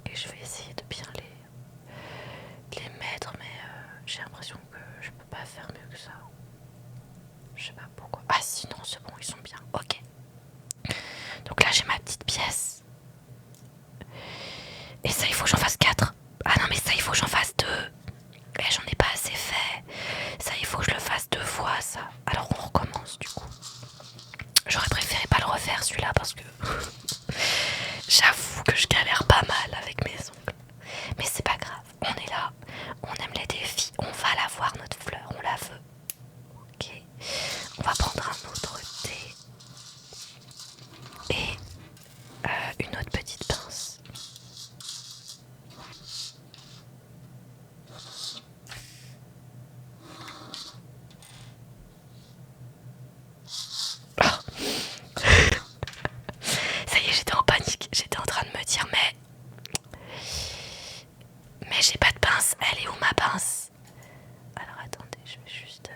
Et je vais essayer de bien les mettre, mais j'ai l'impression que je peux pas faire mieux que ça. Je sais pas pourquoi. Ah si, non, c'est bon, ils sont bien. Ok. Donc là j'ai ma petite pièce. Et ça il faut que j'en fasse 4. Ah non mais ça il faut que j'en fasse 2. Et j'en ai pas assez fait. Ça il faut que je le fasse 2 fois ça. Alors on recommence du coup. J'aurais préféré pas le refaire celui-là parce que j'avoue que je galère pas mal avec mes ongles. Mais c'est pas grave, on est là, on aime les défis, on va la voir notre fleur, on la veut. Ok, on va prendre un autre thé et une autre petite pince. Ça y est, j'étais en panique, j'étais en train de me dire mais j'ai pas de pince, elle est où ma pince? Alors attendez, je vais juste...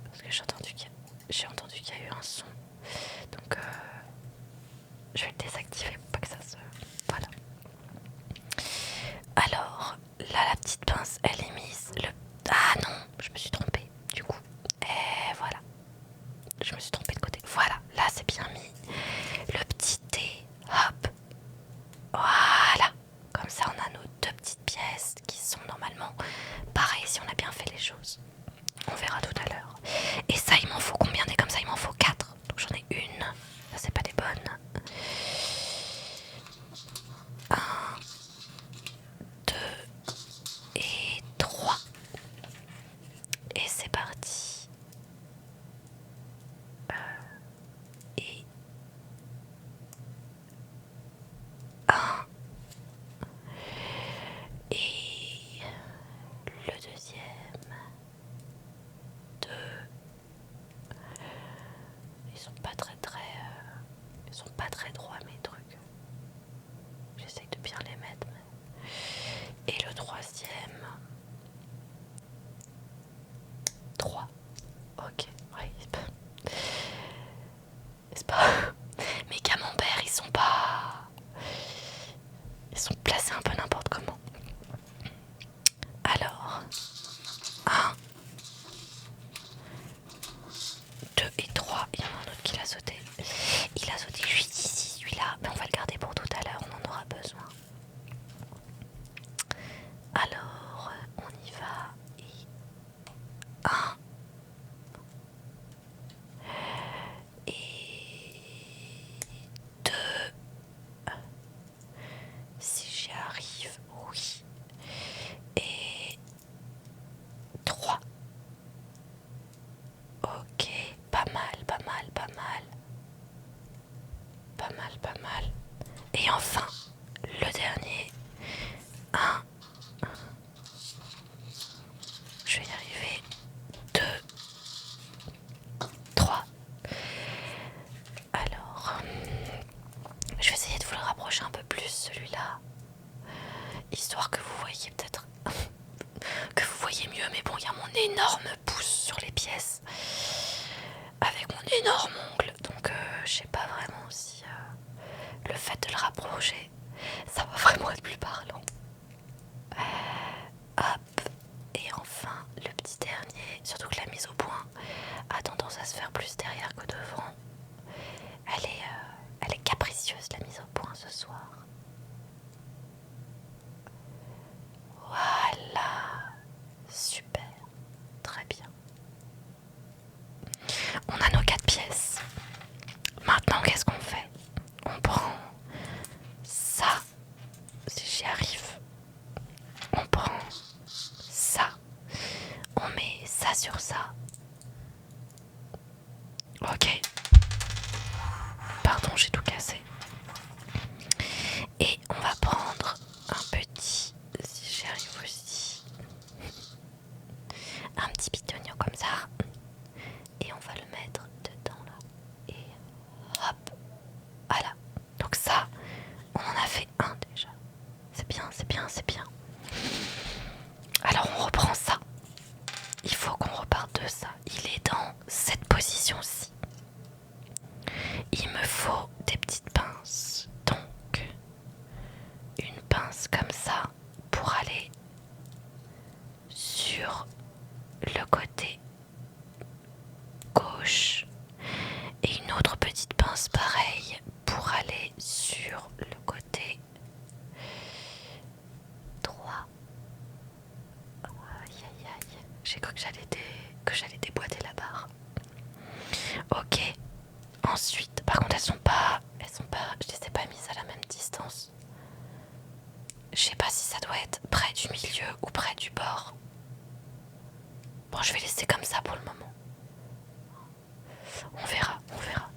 parce que j'ai entendu qu'il y a eu un son. Donc je vais le désactiver pour pas que ça se... Voilà. Alors, là la petite pince, elle est mise... Ah non, je me suis trompée du coup. Et voilà. Je me suis trompée de côté. Voilà, là c'est bien mis. Le petit thé, hop. Voilà. Comme ça on a nos 2 petites pièces qui sont normalement pareilles si on a bien fait les choses. On verra tout à l'heure. Et ça il m'en faut combien des comme ça? Il m'en faut 4. Donc j'en ai une. Ça c'est pas des bonnes. 1, 2 et 3. Et c'est parti. Et 1. Et le deuxième. 2. Ils sont pas ils sont pas très droits mes trucs. J'essaye de bien les mettre. Et le troisième. 3. Ok, oui. C'est pas... Mes camemberts, ils sont pas... Ils sont placés un peu n'importe comment. Alors... 1, 2 et 3. Il y en a un autre qui l'a sauté. Il a sauté juste ici, celui-là. Mais on va le garder pour tout à l'heure, on en aura besoin. Alors, on y va. Et 1. Et 2. Si j'y arrive, oui. Et 3. Ok, pas mal, pas mal, pas mal. Pas mal, pas mal. Et enfin, le dernier. 1. Je vais y arriver. 2. 3. Alors, je vais essayer de vous le rapprocher un peu plus, celui-là. Histoire que vous voyez peut-être... que vous voyez mieux. Mais bon, il y a mon énorme pouce sur les pièces. Avec mon énorme ongle. Donc, je sais pas vraiment si le fait de le rapprocher, ça va vraiment être plus parlant. Hop. Et enfin, le petit dernier. Surtout que la mise au point a tendance à se faire plus derrière que devant. Elle est capricieuse la mise au point ce soir. Voilà. Super. Très bien. On a nos 4 pièces. Maintenant, qu'est-ce qu'on fait? On prend ça, si j'y arrive. ça pour aller sur le côté gauche et une autre petite pince pareille pour aller sur le côté droit. Aïe aïe aïe, j'ai cru que j'allais déboîter la barre. Ok, ensuite, par contre elles sont pas, je les ai pas mises à la même distance. Je sais pas si ça doit être près du milieu ou près du bord. Bon, je vais laisser comme ça pour le moment. On verra, on verra.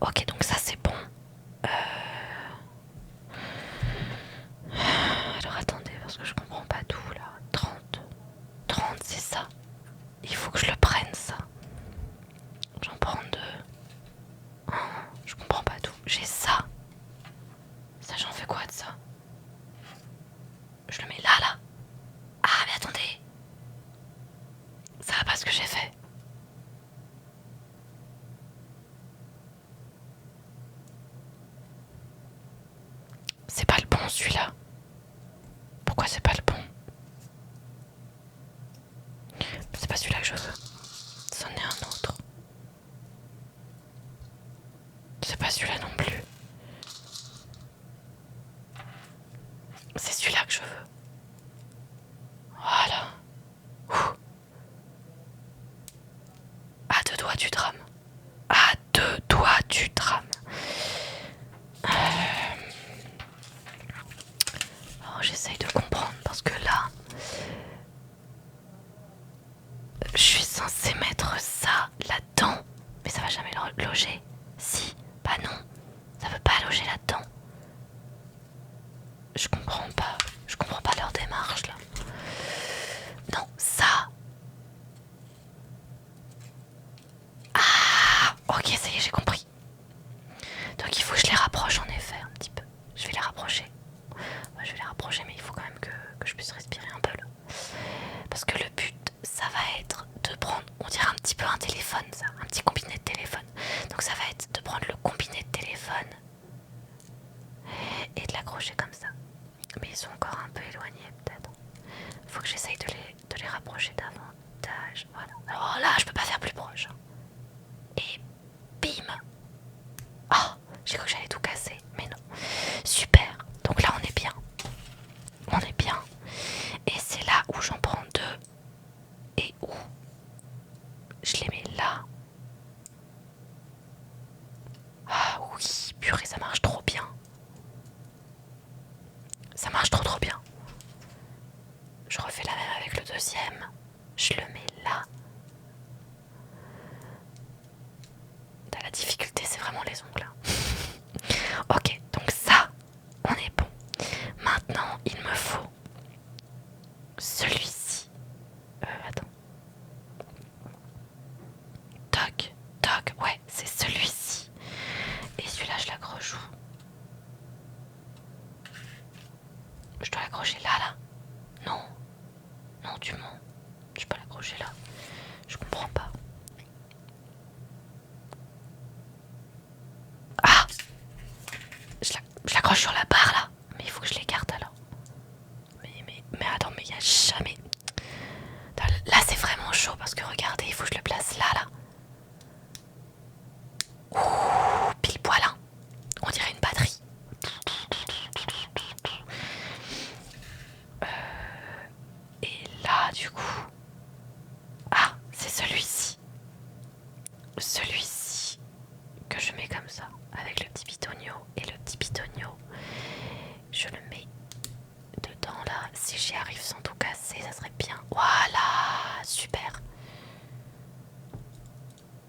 Ok, donc ça c'est bon. Alors attendez, parce que je comprends pas tout là. 30 c'est ça. Il faut que je le prenne ça. J'en prends deux. Je comprends pas tout. J'ai ça. Ça, j'en fais quoi de ça? Je le mets là, là. Ah, mais attendez. Ça va pas ce que j'ai fait. C'est pas le bon celui-là. Pourquoi c'est pas le bon? C'est pas celui-là que je veux. C'en est un autre. C'est pas celui-là non plus. C'est celui-là que je veux. Voilà. Ouh. À deux doigts du drame. À deux doigts du drame. Oh, j'essaye de comprendre parce que là, je suis censée mettre ça là-dedans, mais ça va jamais loger. Si, bah non, ça veut pas loger là-dedans. Je comprends pas leur démarche là. Non, ça. Ah, ok, ça y est, j'ai compris. Donc il faut que je les rapproche en effet un petit peu. Je vais les rapprocher. Ouais, je vais les rapprocher, mais il faut quand même que je puisse respirer un peu là. Parce que le but, ça va être de prendre, on dirait un petit peu un téléphone, ça, un petit combiné de téléphone. Donc ça va être de prendre le combiné de téléphone et de l'accrocher comme ça. Mais ils sont encore un peu éloignés peut-être. Faut que j'essaye de les rapprocher davantage. Voilà. Alors là, je peux pas faire plus proche. Et bim. Oh, j'ai cru que j'allais tout casser, mais non. Super. Donc là, on est bien. On est bien. Et c'est là où j'en prends deux. Et où je les mets là. Ah oui, purée, ça marche trop bien. Ça marche trop bien. Je refais la même avec le deuxième. Je le mets là. La difficulté, c'est vraiment les ongles. Ok, donc ça, on est bon. Maintenant, il me faut celui-ci. Attends. Toc, toc, ouais, c'est celui-ci. Et celui-là, je l'accroche où? Je dois l'accrocher là, là? Non. Non, tu mens. Je peux l'accrocher là. Je comprends pas. Ah! Je l'accroche sur la barre là. Mais il faut que je l'écarte alors. Mais attends, mais il y a jamais... Là, c'est vraiment chaud parce que regardez, il faut que je le place là, là. Ouh, pile poil, hein. On dirait une batterie. Et là, du coup... Ah, c'est celui-ci. Celui-ci que je mets comme ça, avec le petit pitonio. Et le petit pitonio, je le mets dedans là. Si j'y arrive sans tout casser, ça serait bien. Voilà, super.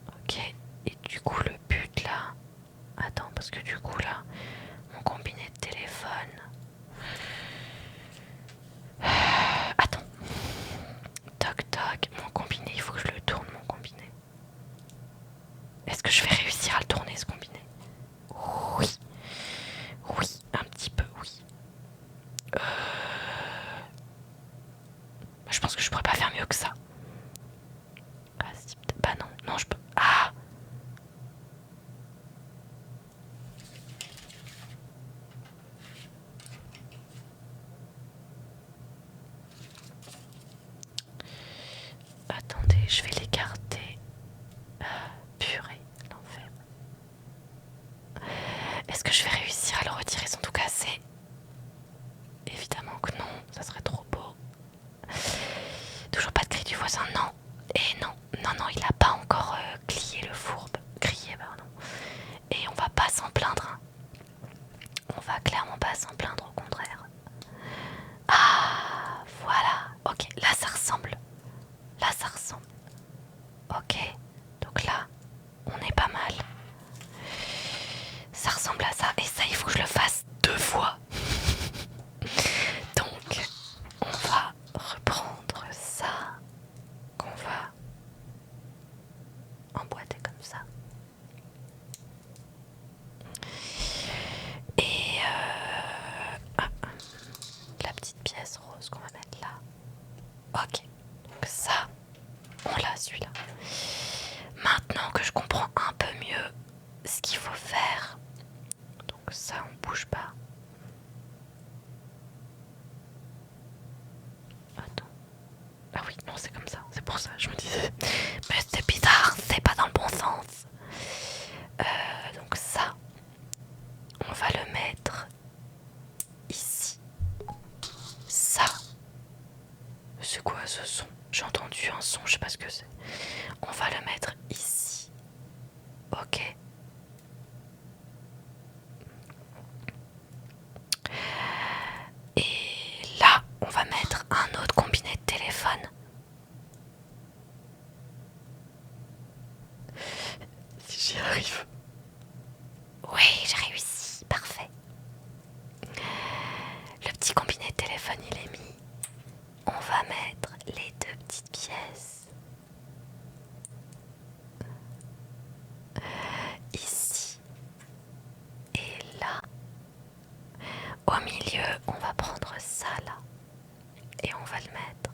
Ok, et du coup le but là... Attends, parce que du coup là, mon combiné de téléphone... Attends. Toc toc, mon combiné, il faut que je le tourne mon combiné. Est-ce que je vais réussir à le tourner ce combiné? Oui. Oui, un petit peu, oui. Je pense que je pourrais pas faire mieux que ça. Ah, bah non, non je peux... Ah! je vais l'écarter. Purée, l'enfer. Est-ce que je vais réussir à le retirer sans tout casser? Évidemment que non, ça serait trop beau. Toujours pas de cri du voisin, non. Et non, il a pas encore crié le fourbe. Crié, pardon. Et on va pas s'en plaindre. Hein. On va clairement pas s'en plaindre, au contraire. Ah, voilà. Ok, là ça ressemble. Là ça ressemble. Ok, donc là, on est pas mal. Ça ressemble à ça. Et ça, il faut que je le fasse 2 fois. Donc, on va reprendre ça. Qu'on va emboîter comme ça. Et la petite pièce rose qu'on va mettre là. Ok, donc ça, on l'a celui-là. Maintenant que je comprends un peu mieux ce qu'il faut faire, donc ça on bouge pas. Attends. Ah oui, non c'est comme ça, c'est pour ça je me disais. Mais c'est bizarre, c'est pas dans le bon sens. Donc ça, on va le mettre ici. Ça, c'est quoi ce son? J'ai entendu un son, je sais pas ce que c'est. On va le mettre ici. Ok. Et là, on va mettre un autre combiné de téléphone. Si j'y arrive. Oui, j'ai réussi. Parfait. Le petit combiné de téléphone, il est mis. On va mettre les 2 petites pièces ici et là. Au milieu, on va prendre ça là et on va le mettre.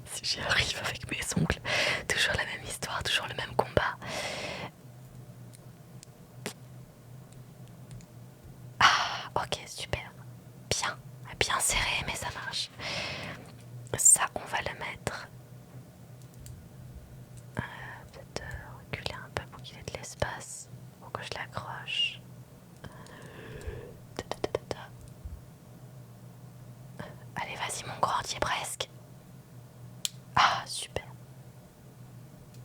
Si j'y arrive avec mes ongles, toujours la même histoire, toujours le même combat. Ah, ok, super. Bien serré, mais ça marche. Ça, on va le mettre. Peut-être reculer un peu pour qu'il ait de l'espace. Pour que je l'accroche. Allez, vas-y, mon grand, y est presque. Ah, super.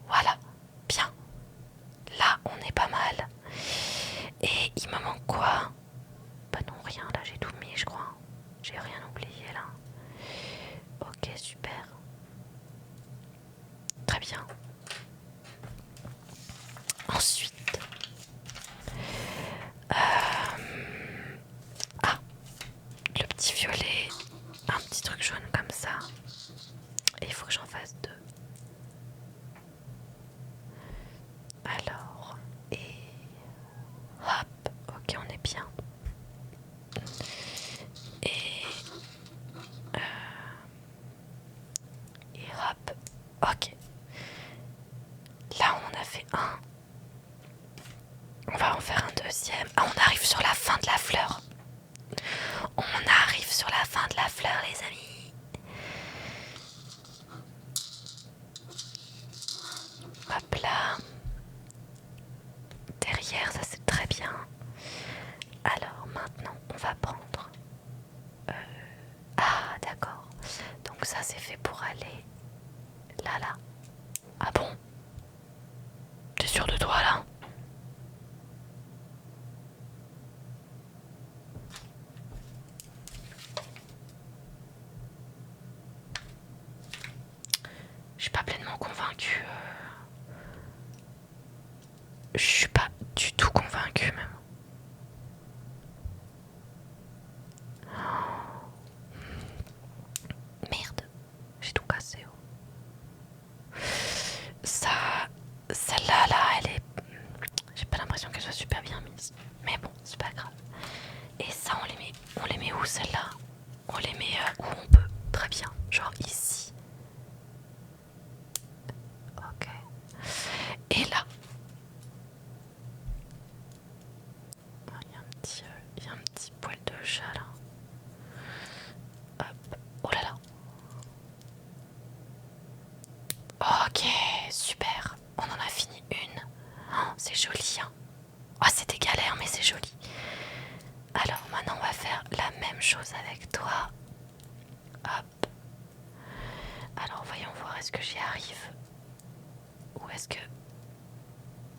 Voilà, bien. Là, on est pas mal. Et il me manque quoi? Bah non, rien, là j'ai tout mis, je crois. J'ai rien oublié là. Ok, super. Très bien. Ensuite, le petit violet, un petit truc jaune comme ça. Et il faut que j'en fasse 2. Alors, et hop, ok, on est bien. Et hop, ok. Là, on en a fait un. On va en faire un deuxième. Ah, on arrive sur la fin de la fleur. On arrive sur la fin de la fleur, les amis. Hop là. Derrière, ça c'est très bien. Alors maintenant, on va prendre... Ah, d'accord. Donc ça c'est fait pour aller là. Ah bon? T'es sûr de toi là? Je suis pas pleinement convaincue. Je suis pas du tout convaincue même. Merde, j'ai tout cassé. Ça, celle-là, elle est... J'ai pas l'impression qu'elle soit super bien mise. Mais bon, c'est pas grave. Et ça, on les met où celle-là? On les met où on peut. Très bien, genre ici. Ok. Et là. Il y a un petit poil de chat là. Hop. Oh là là. même chose avec toi. Hop. Alors voyons voir, est-ce que j'y arrive? Ou est-ce que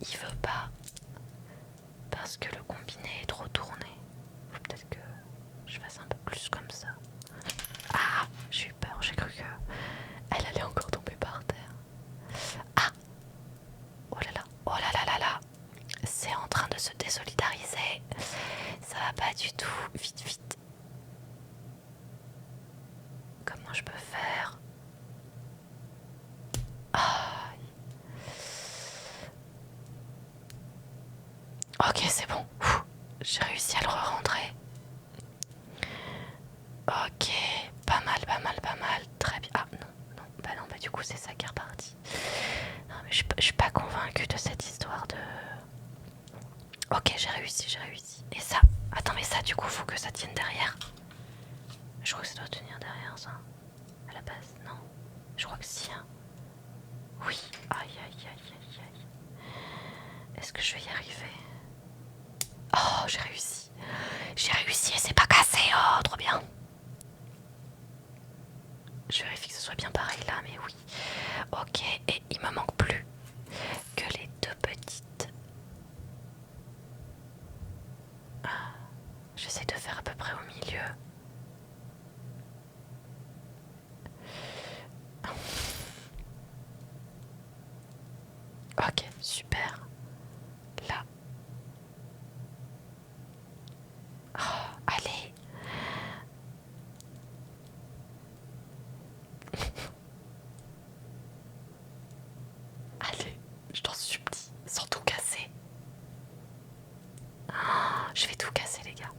il veut pas? Parce que le combiné est trop tourné. Faut peut-être que je fasse un peu plus comme ça. Ah, j'ai eu peur, j'ai cru que elle allait encore tomber par terre. Ah! Oh là là, oh là là là là! C'est en train de se désolidariser. Ça va pas du tout. Vite, vite. Comment je peux faire? Ah. Ok, c'est bon. J'ai réussi à le re-rentrer. Ok, pas mal, pas mal, pas mal. Très bien. Ah non, non, bah du coup c'est ça qui est reparti. Non mais je suis pas convaincue de cette histoire de... Ok, j'ai réussi, j'ai réussi. Et ça, attends mais ça du coup faut que ça tienne derrière. Je crois que ça doit tenir derrière ça. À la base, non. Je crois que si, hein. Oui, aïe aïe aïe aïe aïe. Est-ce que je vais y arriver? Oh, j'ai réussi. J'ai réussi et c'est pas cassé, oh, trop bien. Je vérifie que ce soit bien pareil là, mais oui. Ok, et il me manque plus que les deux petites. Ah, j'essaie de faire à peu près au milieu. Ok, super. Là. Oh, allez. Allez, je t'en supplie, sans tout casser. Oh, je vais tout casser les gars.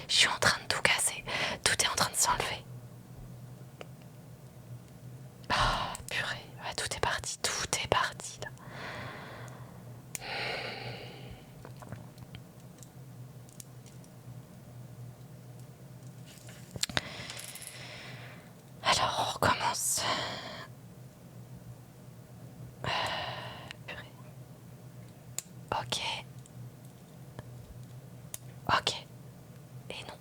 Je suis en train de tout casser. Tout est en train de s'enlever. Ah, purée. Ouais, tout est parti. Tout est parti là. Alors, on recommence. Purée. Ok. Ok. Et non.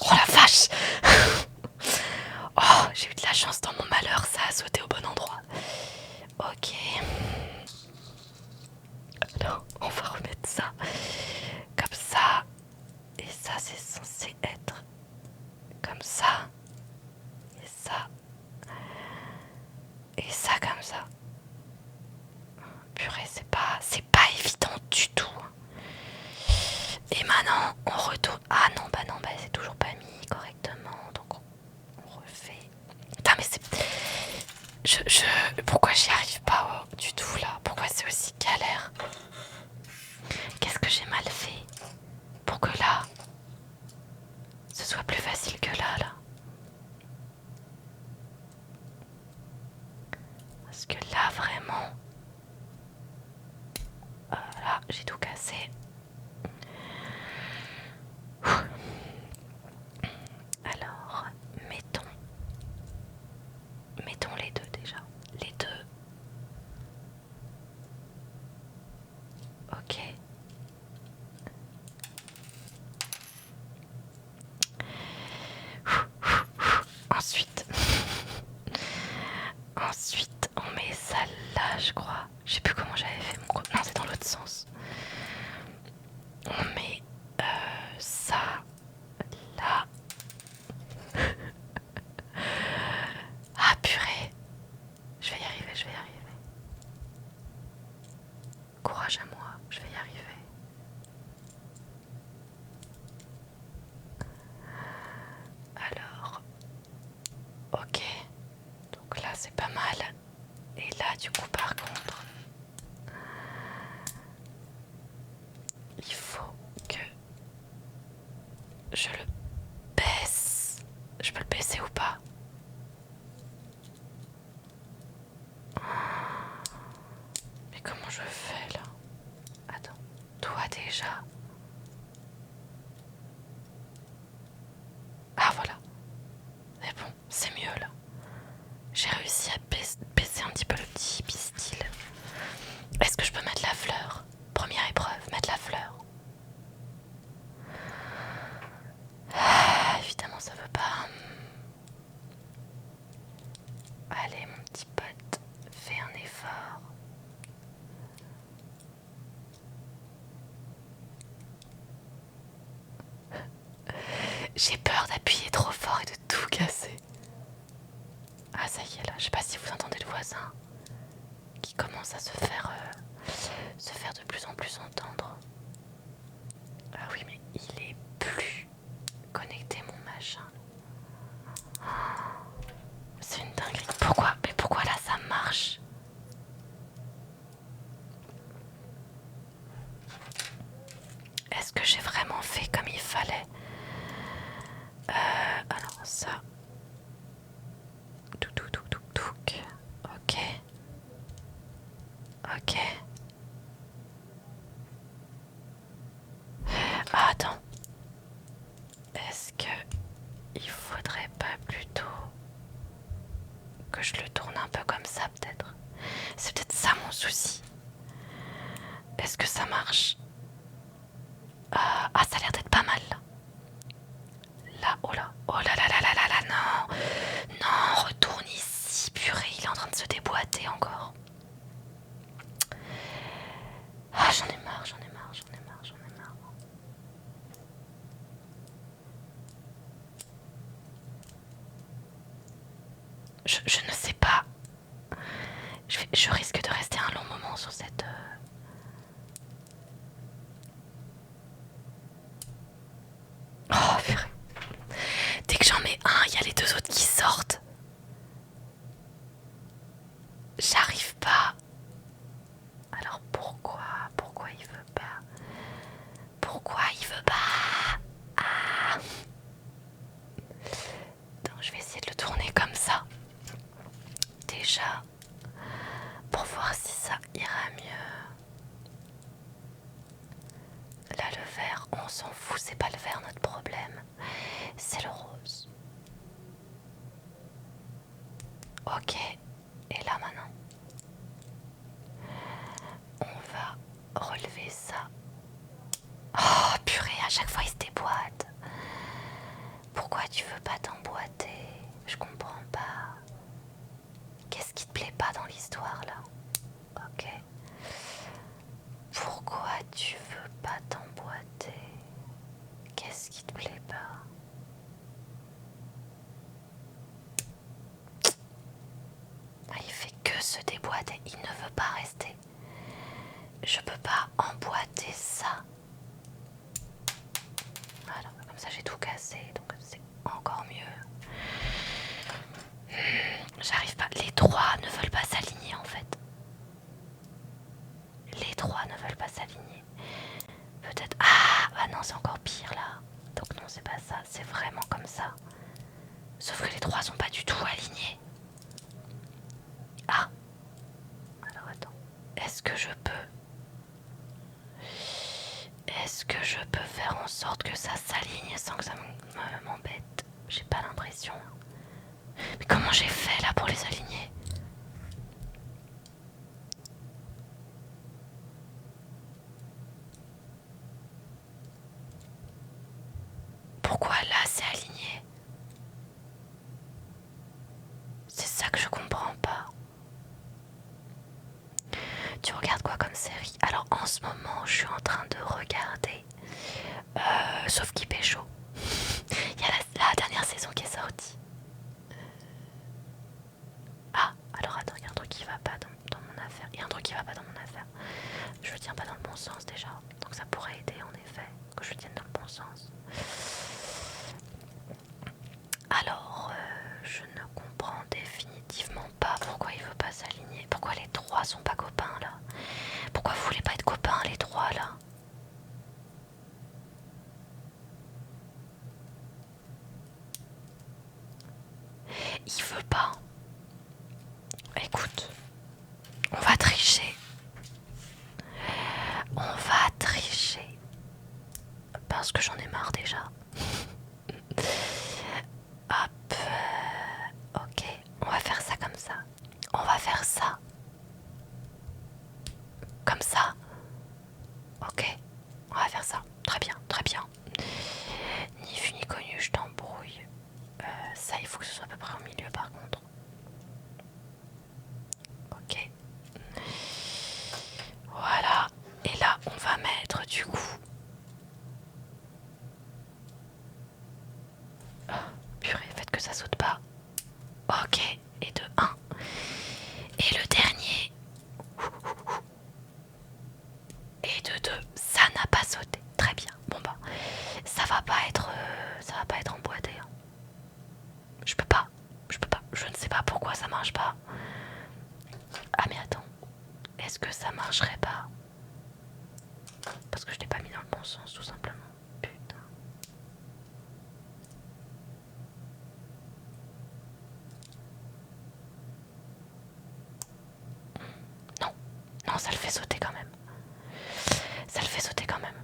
Oh la vache. Oh, j'ai eu de la chance dans mon malheur, ça a sauté au bon endroit. Ok. Alors, on va remettre ça comme ça. Et ça, c'est censé être comme ça. Et ça. Et ça comme ça. Purée, c'est pas évident du tout. Et maintenant, on retourne. Ah non, bah c'est toujours pas mis correctement. Donc on refait. Putain, mais c'est... Pourquoi j'y arrive pas du tout là? Pourquoi c'est aussi galère? Qu'est-ce que j'ai mal fait pour que là, ce soit plus facile que là? Parce que là, vraiment... là, j'ai tout cassé. Alors, mettons les deux déjà. Les deux. Ok. Ensuite, on met ça là, je crois. Je sais plus comment j'avais fait mon compte. Non, c'est dans l'autre sens. On met ça là. Ah purée. Je vais y arriver, je vais y arriver. Courage à moi, je vais y arriver. Alors, ok. Donc là c'est pas mal. Et là du coup par contre, il faut que je le baisse. Je peux le baisser ou pas? Mais comment je fais là? Attends, toi déjà. Ah voilà. Mais bon, c'est mieux là. J'ai réussi à baisser un petit peu le petit pistil. Est-ce que je peux mettre la fleur? Première épreuve, mettre la fleur. J'ai peur d'appuyer trop fort et de tout casser. Ah ça y est là, je sais pas si vous entendez le voisin qui commence à se faire de plus en plus entendre. Ah oui mais il est plus connecté mon machin. C'est une dinguerie. Pourquoi? Mais pourquoi là ça marche? Est-ce que j'ai vraiment fait comme il fallait? Alors ça. Touc touc touc touc touc. Ok. Ok. Ah, attends. Est-ce que il faudrait pas plutôt que je le tourne un peu comme ça peut-être? C'est peut-être ça mon souci. Est-ce que ça marche? Ah, ça a l'air d'être pas mal là. Là, oh là, oh là là là là là là, non. Non, retourne ici, purée, il est en train de se déboîter encore. Ah, j'en ai marre, j'en ai marre, j'en ai marre, j'en ai marre. Je ne sais pas. Je risque de rester un long moment sur cette... Oh, purée. Dès que j'en mets un, il y a les deux autres qui sortent. J'arrive pas. Alors pourquoi il veut pas? Pourquoi il veut pas? Ah. Donc je vais essayer de le tourner comme ça. Déjà, pour voir si ça ira mieux. Là le vert, on s'en fout, c'est pas le vert notre problème. C'est le rose. Ok, et là maintenant, on va relever ça. Oh purée, à chaque fois il se déboîte. Pourquoi tu veux pas t'emboîter? Je comprends pas. Qu'est-ce qui te plaît pas dans l'histoire là? Ok. Pourquoi tu veux pas t'emboîter? Qu'est-ce qui te plaît pas? Il fait que se déboîter, il ne veut pas rester. Je peux pas emboîter ça. Voilà, comme ça j'ai tout cassé, donc c'est encore mieux. J'arrive pas, les trois ne veulent pas s'aligner en fait. Les trois ne veulent pas s'aligner. Peut-être... Ah, bah non, c'est encore pire là. Donc non, c'est pas ça, c'est vraiment comme ça. Sauf que les trois sont pas du tout alignés. Ah. Alors attends. Est-ce que je peux... Est-ce que je peux faire en sorte que ça s'aligne sans que ça m'embête? J'ai pas l'impression. Mais comment j'ai fait là pour les aligner? Pourquoi là c'est aligné? C'est ça que je comprends pas. Tu regardes quoi comme série? Alors en ce moment je suis en train de regarder Sauf qui pécho. Il y a la dernière saison qui est sortie. Ah, alors attends, il y a un truc qui va pas dans mon affaire. Il y a un truc qui va pas dans mon affaire. Je le tiens pas dans le bon sens déjà. Donc ça pourrait aider en effet que je le tienne dans le bon sens. Alors, je ne comprends définitivement pas pourquoi il veut pas s'aligner. Pourquoi les trois sont pas copains là? Pourquoi vous voulez pas être copains les trois là? Il veut pas. Écoute, on va tricher. On va tricher. Parce que j'en ai marre déjà. Hop. Ok, on va faire ça comme ça. On va faire ça. Comme ça. Ok, on va faire ça. Très bien, très bien. Ni vu ni connu, je t'embrouille. Ça, il faut que ce soit à peu près au milieu par contre. Ok. Voilà. Et là, on va mettre du coup que ça saute pas. Ok, et de 1. Et le dernier. Et de 2. Ça n'a pas sauté. Très bien. Bon bah, ça va pas être emboîté. Hein. Je peux pas. Je ne sais pas pourquoi ça marche pas. Ah mais attends. Est-ce que ça marcherait pas? Parce que je l'ai pas mis dans le bon sens, tout simplement. Putain. Non. Non, ça le fait sauter quand même. Ça le fait sauter quand même.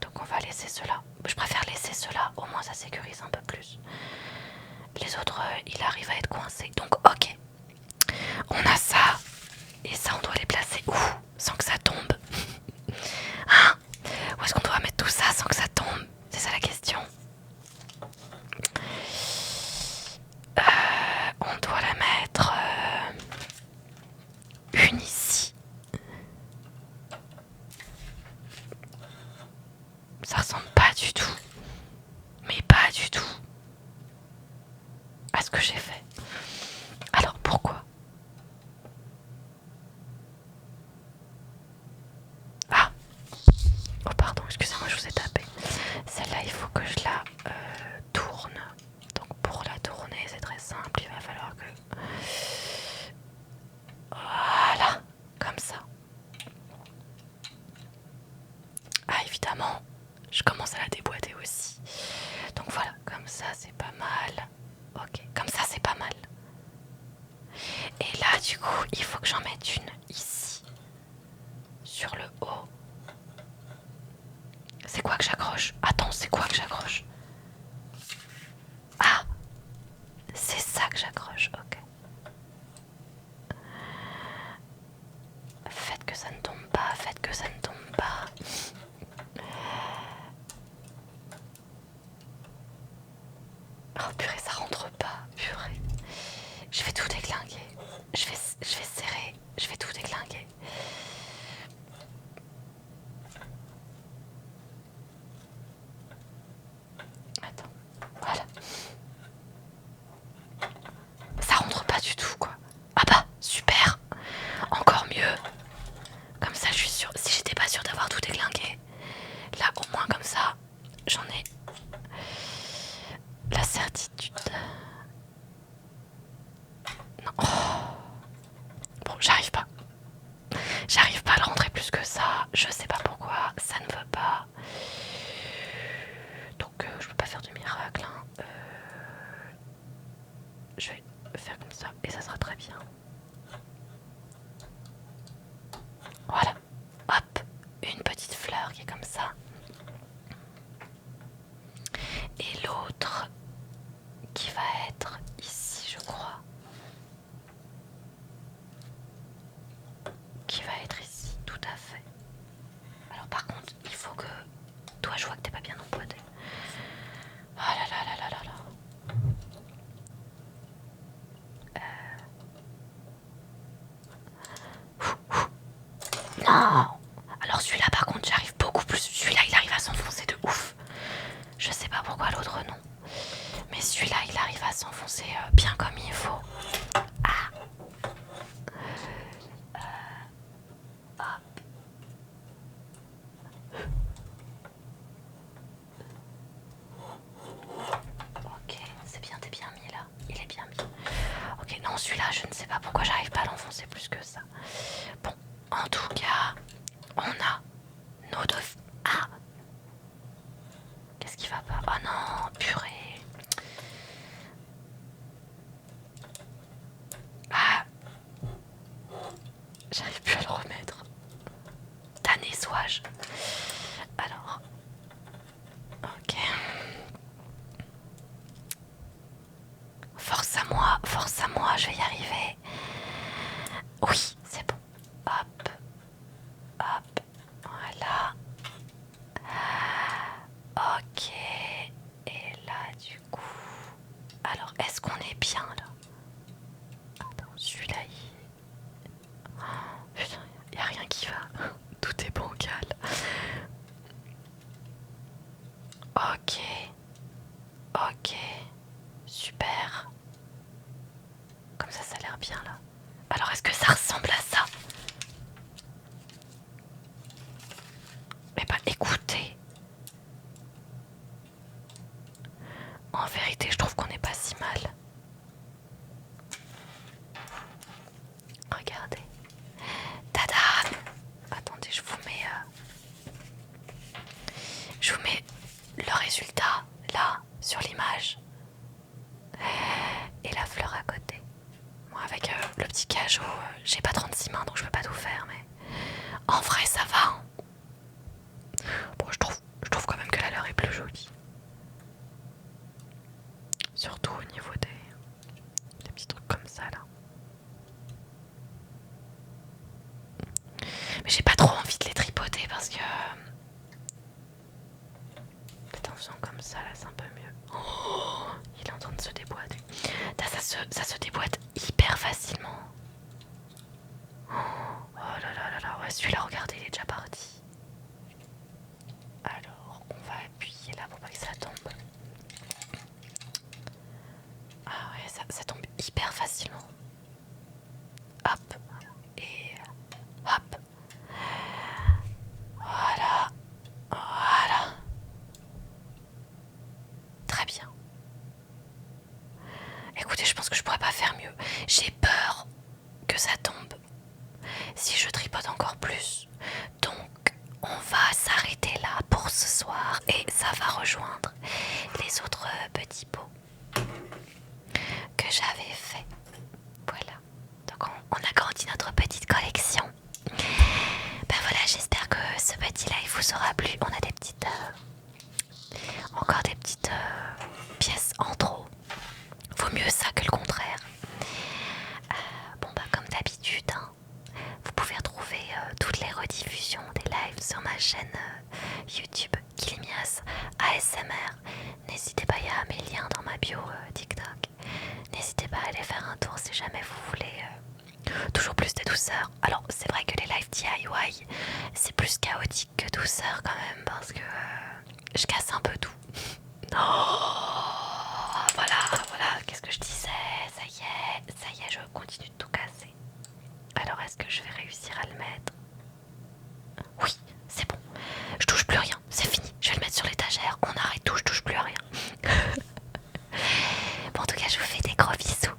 Donc on va laisser cela. Je préfère laisser cela, au moins ça sécurise un peu plus. Les autres, il arrive à être coincé. Donc ok. On a ça. Et ça, on doit les placer où? Sans que ça tombe. Hein? Où est-ce qu'on doit mettre tout ça sans que ça tombe? C'est ça la question. On doit la mettre une ici. Ça ressemble pas du tout. Mais pas du tout à ce que j'ai fait. Alors pourquoi? Ah! Oh pardon, excusez-moi, je vous ai tapé. Celle-là, il faut que je la tourne. Donc pour la tourner, c'est très simple. Il va falloir que... Voilà, comme ça. Ah évidemment, je commence à la déboîter aussi. Donc voilà, comme ça c'est pas mal. Ok, comme ça c'est pas mal. Et là du coup, il faut que j'en mette une ici. Sur le haut. C'est quoi que j'accroche? Attends, c'est quoi que j'accroche? Ah! C'est ça que j'accroche, ok. Faites que ça ne tombe pas, faites que ça ne tombe pas. Oh purée, ça rentre pas, purée. Je vais tout déglinguer. Je vais serrer, je vais tout déglinguer. Attends, voilà. Ça rentre pas du tout, quoi. Ah bah, super. Encore mieux. Comme ça, je suis sûre. Si j'étais pas sûre d'avoir tout déglingué, là, au moins, comme ça, j'en ai la certitude. Non. Oh. Bon, j'arrive pas. J'arrive pas à le rentrer plus que ça. Je sais pas pourquoi. Ça ne veut pas. Donc, je peux pas faire de miracle. Hein. Je vais faire comme ça et ça sera très bien. Voilà. Hop. Une petite fleur qui est comme ça. Et l'autre qui va être ici, je crois. Qui va être ici, tout à fait. Alors par contre, il faut que... Toi, je vois que t'es pas bien emboîté. Oh là là là là là là. Non. Alors celui-là, par contre, j'arrive beaucoup plus. Celui-là, il arrive à s'enfoncer de ouf. Je sais pas pourquoi l'autre non. Mais celui-là, il arrive à s'enfoncer bien comme il faut. Ah. Hop. Ok, c'est bien, t'es bien mis là. Il est bien mis. Ok, non, celui-là, je ne sais pas pourquoi j'arrive pas à l'enfoncer plus que ça. Bon, en tout cas, on a nos deux... Ah! Qu'est-ce qui va pas? Oh non, purée. Ah! J'arrive plus à le remettre. Damné sois-je. Alors... Ok. Force à moi, je vais y arriver. Oui, c'est bon. Hop, hop, voilà. Ok. Et là, du coup... Alors, est-ce qu'on est bien, là? Attends, celui-là, il... Oh, putain, y a rien qui va. Tout est bancal. Ok. Eh bah écoutez, en vérité je trouve qu'on n'est pas si mal. Regardez. Tada! Attendez, je vous mets le résultat là sur l'image et la fleur à côté. Moi avec le petit cajot, j'ai pas 36 mains donc je peux pas tout faire, mais en vrai ça va. Hein. Bon, je trouve quand même que la leur est plus jolie. Surtout au niveau des petits trucs comme ça là. Mais j'ai pas trop envie de les tripoter parce que peut-être en faisant comme ça là c'est un peu mieux. Oh, il est en train de se déboîter. Ça se déboîte hyper facilement. Oh là là là là, ouais, celui-là regardez il est déjà parti. Alors on va appuyer là pour pas que ça tombe. Ah ouais ça tombe hyper facilement. Hop et hop. Voilà. Voilà. Très bien. Écoutez, je pense que je pourrais pas faire mieux. J'ai peur que ça tombe si je tripote encore plus. Donc, on va s'arrêter là pour ce soir et ça va rejoindre les autres petits pots que j'avais fait. Voilà. Donc, on agrandit notre petite collection. Ben voilà, j'espère que ce petit live vous aura plu. On a des petites... encore des petites pièces en trop. Vaut mieux ça que le contraire. Bon bah comme d'habitude, hein, vous pouvez retrouver toutes les rediffusions des lives sur ma chaîne YouTube Kilimias ASMR. N'hésitez pas, il y a mes liens dans ma bio TikTok. N'hésitez pas à aller faire un tour si jamais vous voulez toujours plus de douceur. Alors c'est vrai que les lives DIY c'est plus chaotique que douceur quand même parce que je casse un peu tout. Oh, voilà, qu'est-ce que je disais? Ça y est, je continue de tout casser. Alors est-ce que je vais réussir à le mettre? Oui, c'est bon. Je touche plus rien, c'est fini. Je vais le mettre sur l'étagère, on arrête tout, je touche plus à rien. Bon, en tout cas, je vous fais des gros bisous.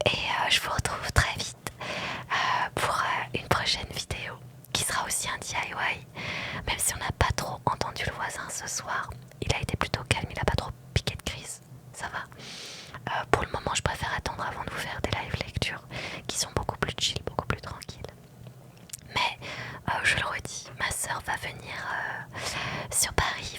Et je vous retrouve très vite pour une prochaine vidéo qui sera aussi un DIY. Même si on n'a pas trop entendu le voisin ce soir, il a été plutôt calme, il n'a pas trop piqué de crise, ça va. Pour le moment, je préfère attendre avant de vous faire des live lectures qui sont beaucoup plus chill, beaucoup plus tranquilles. Mais je le redis, ma soeur va venir sur Paris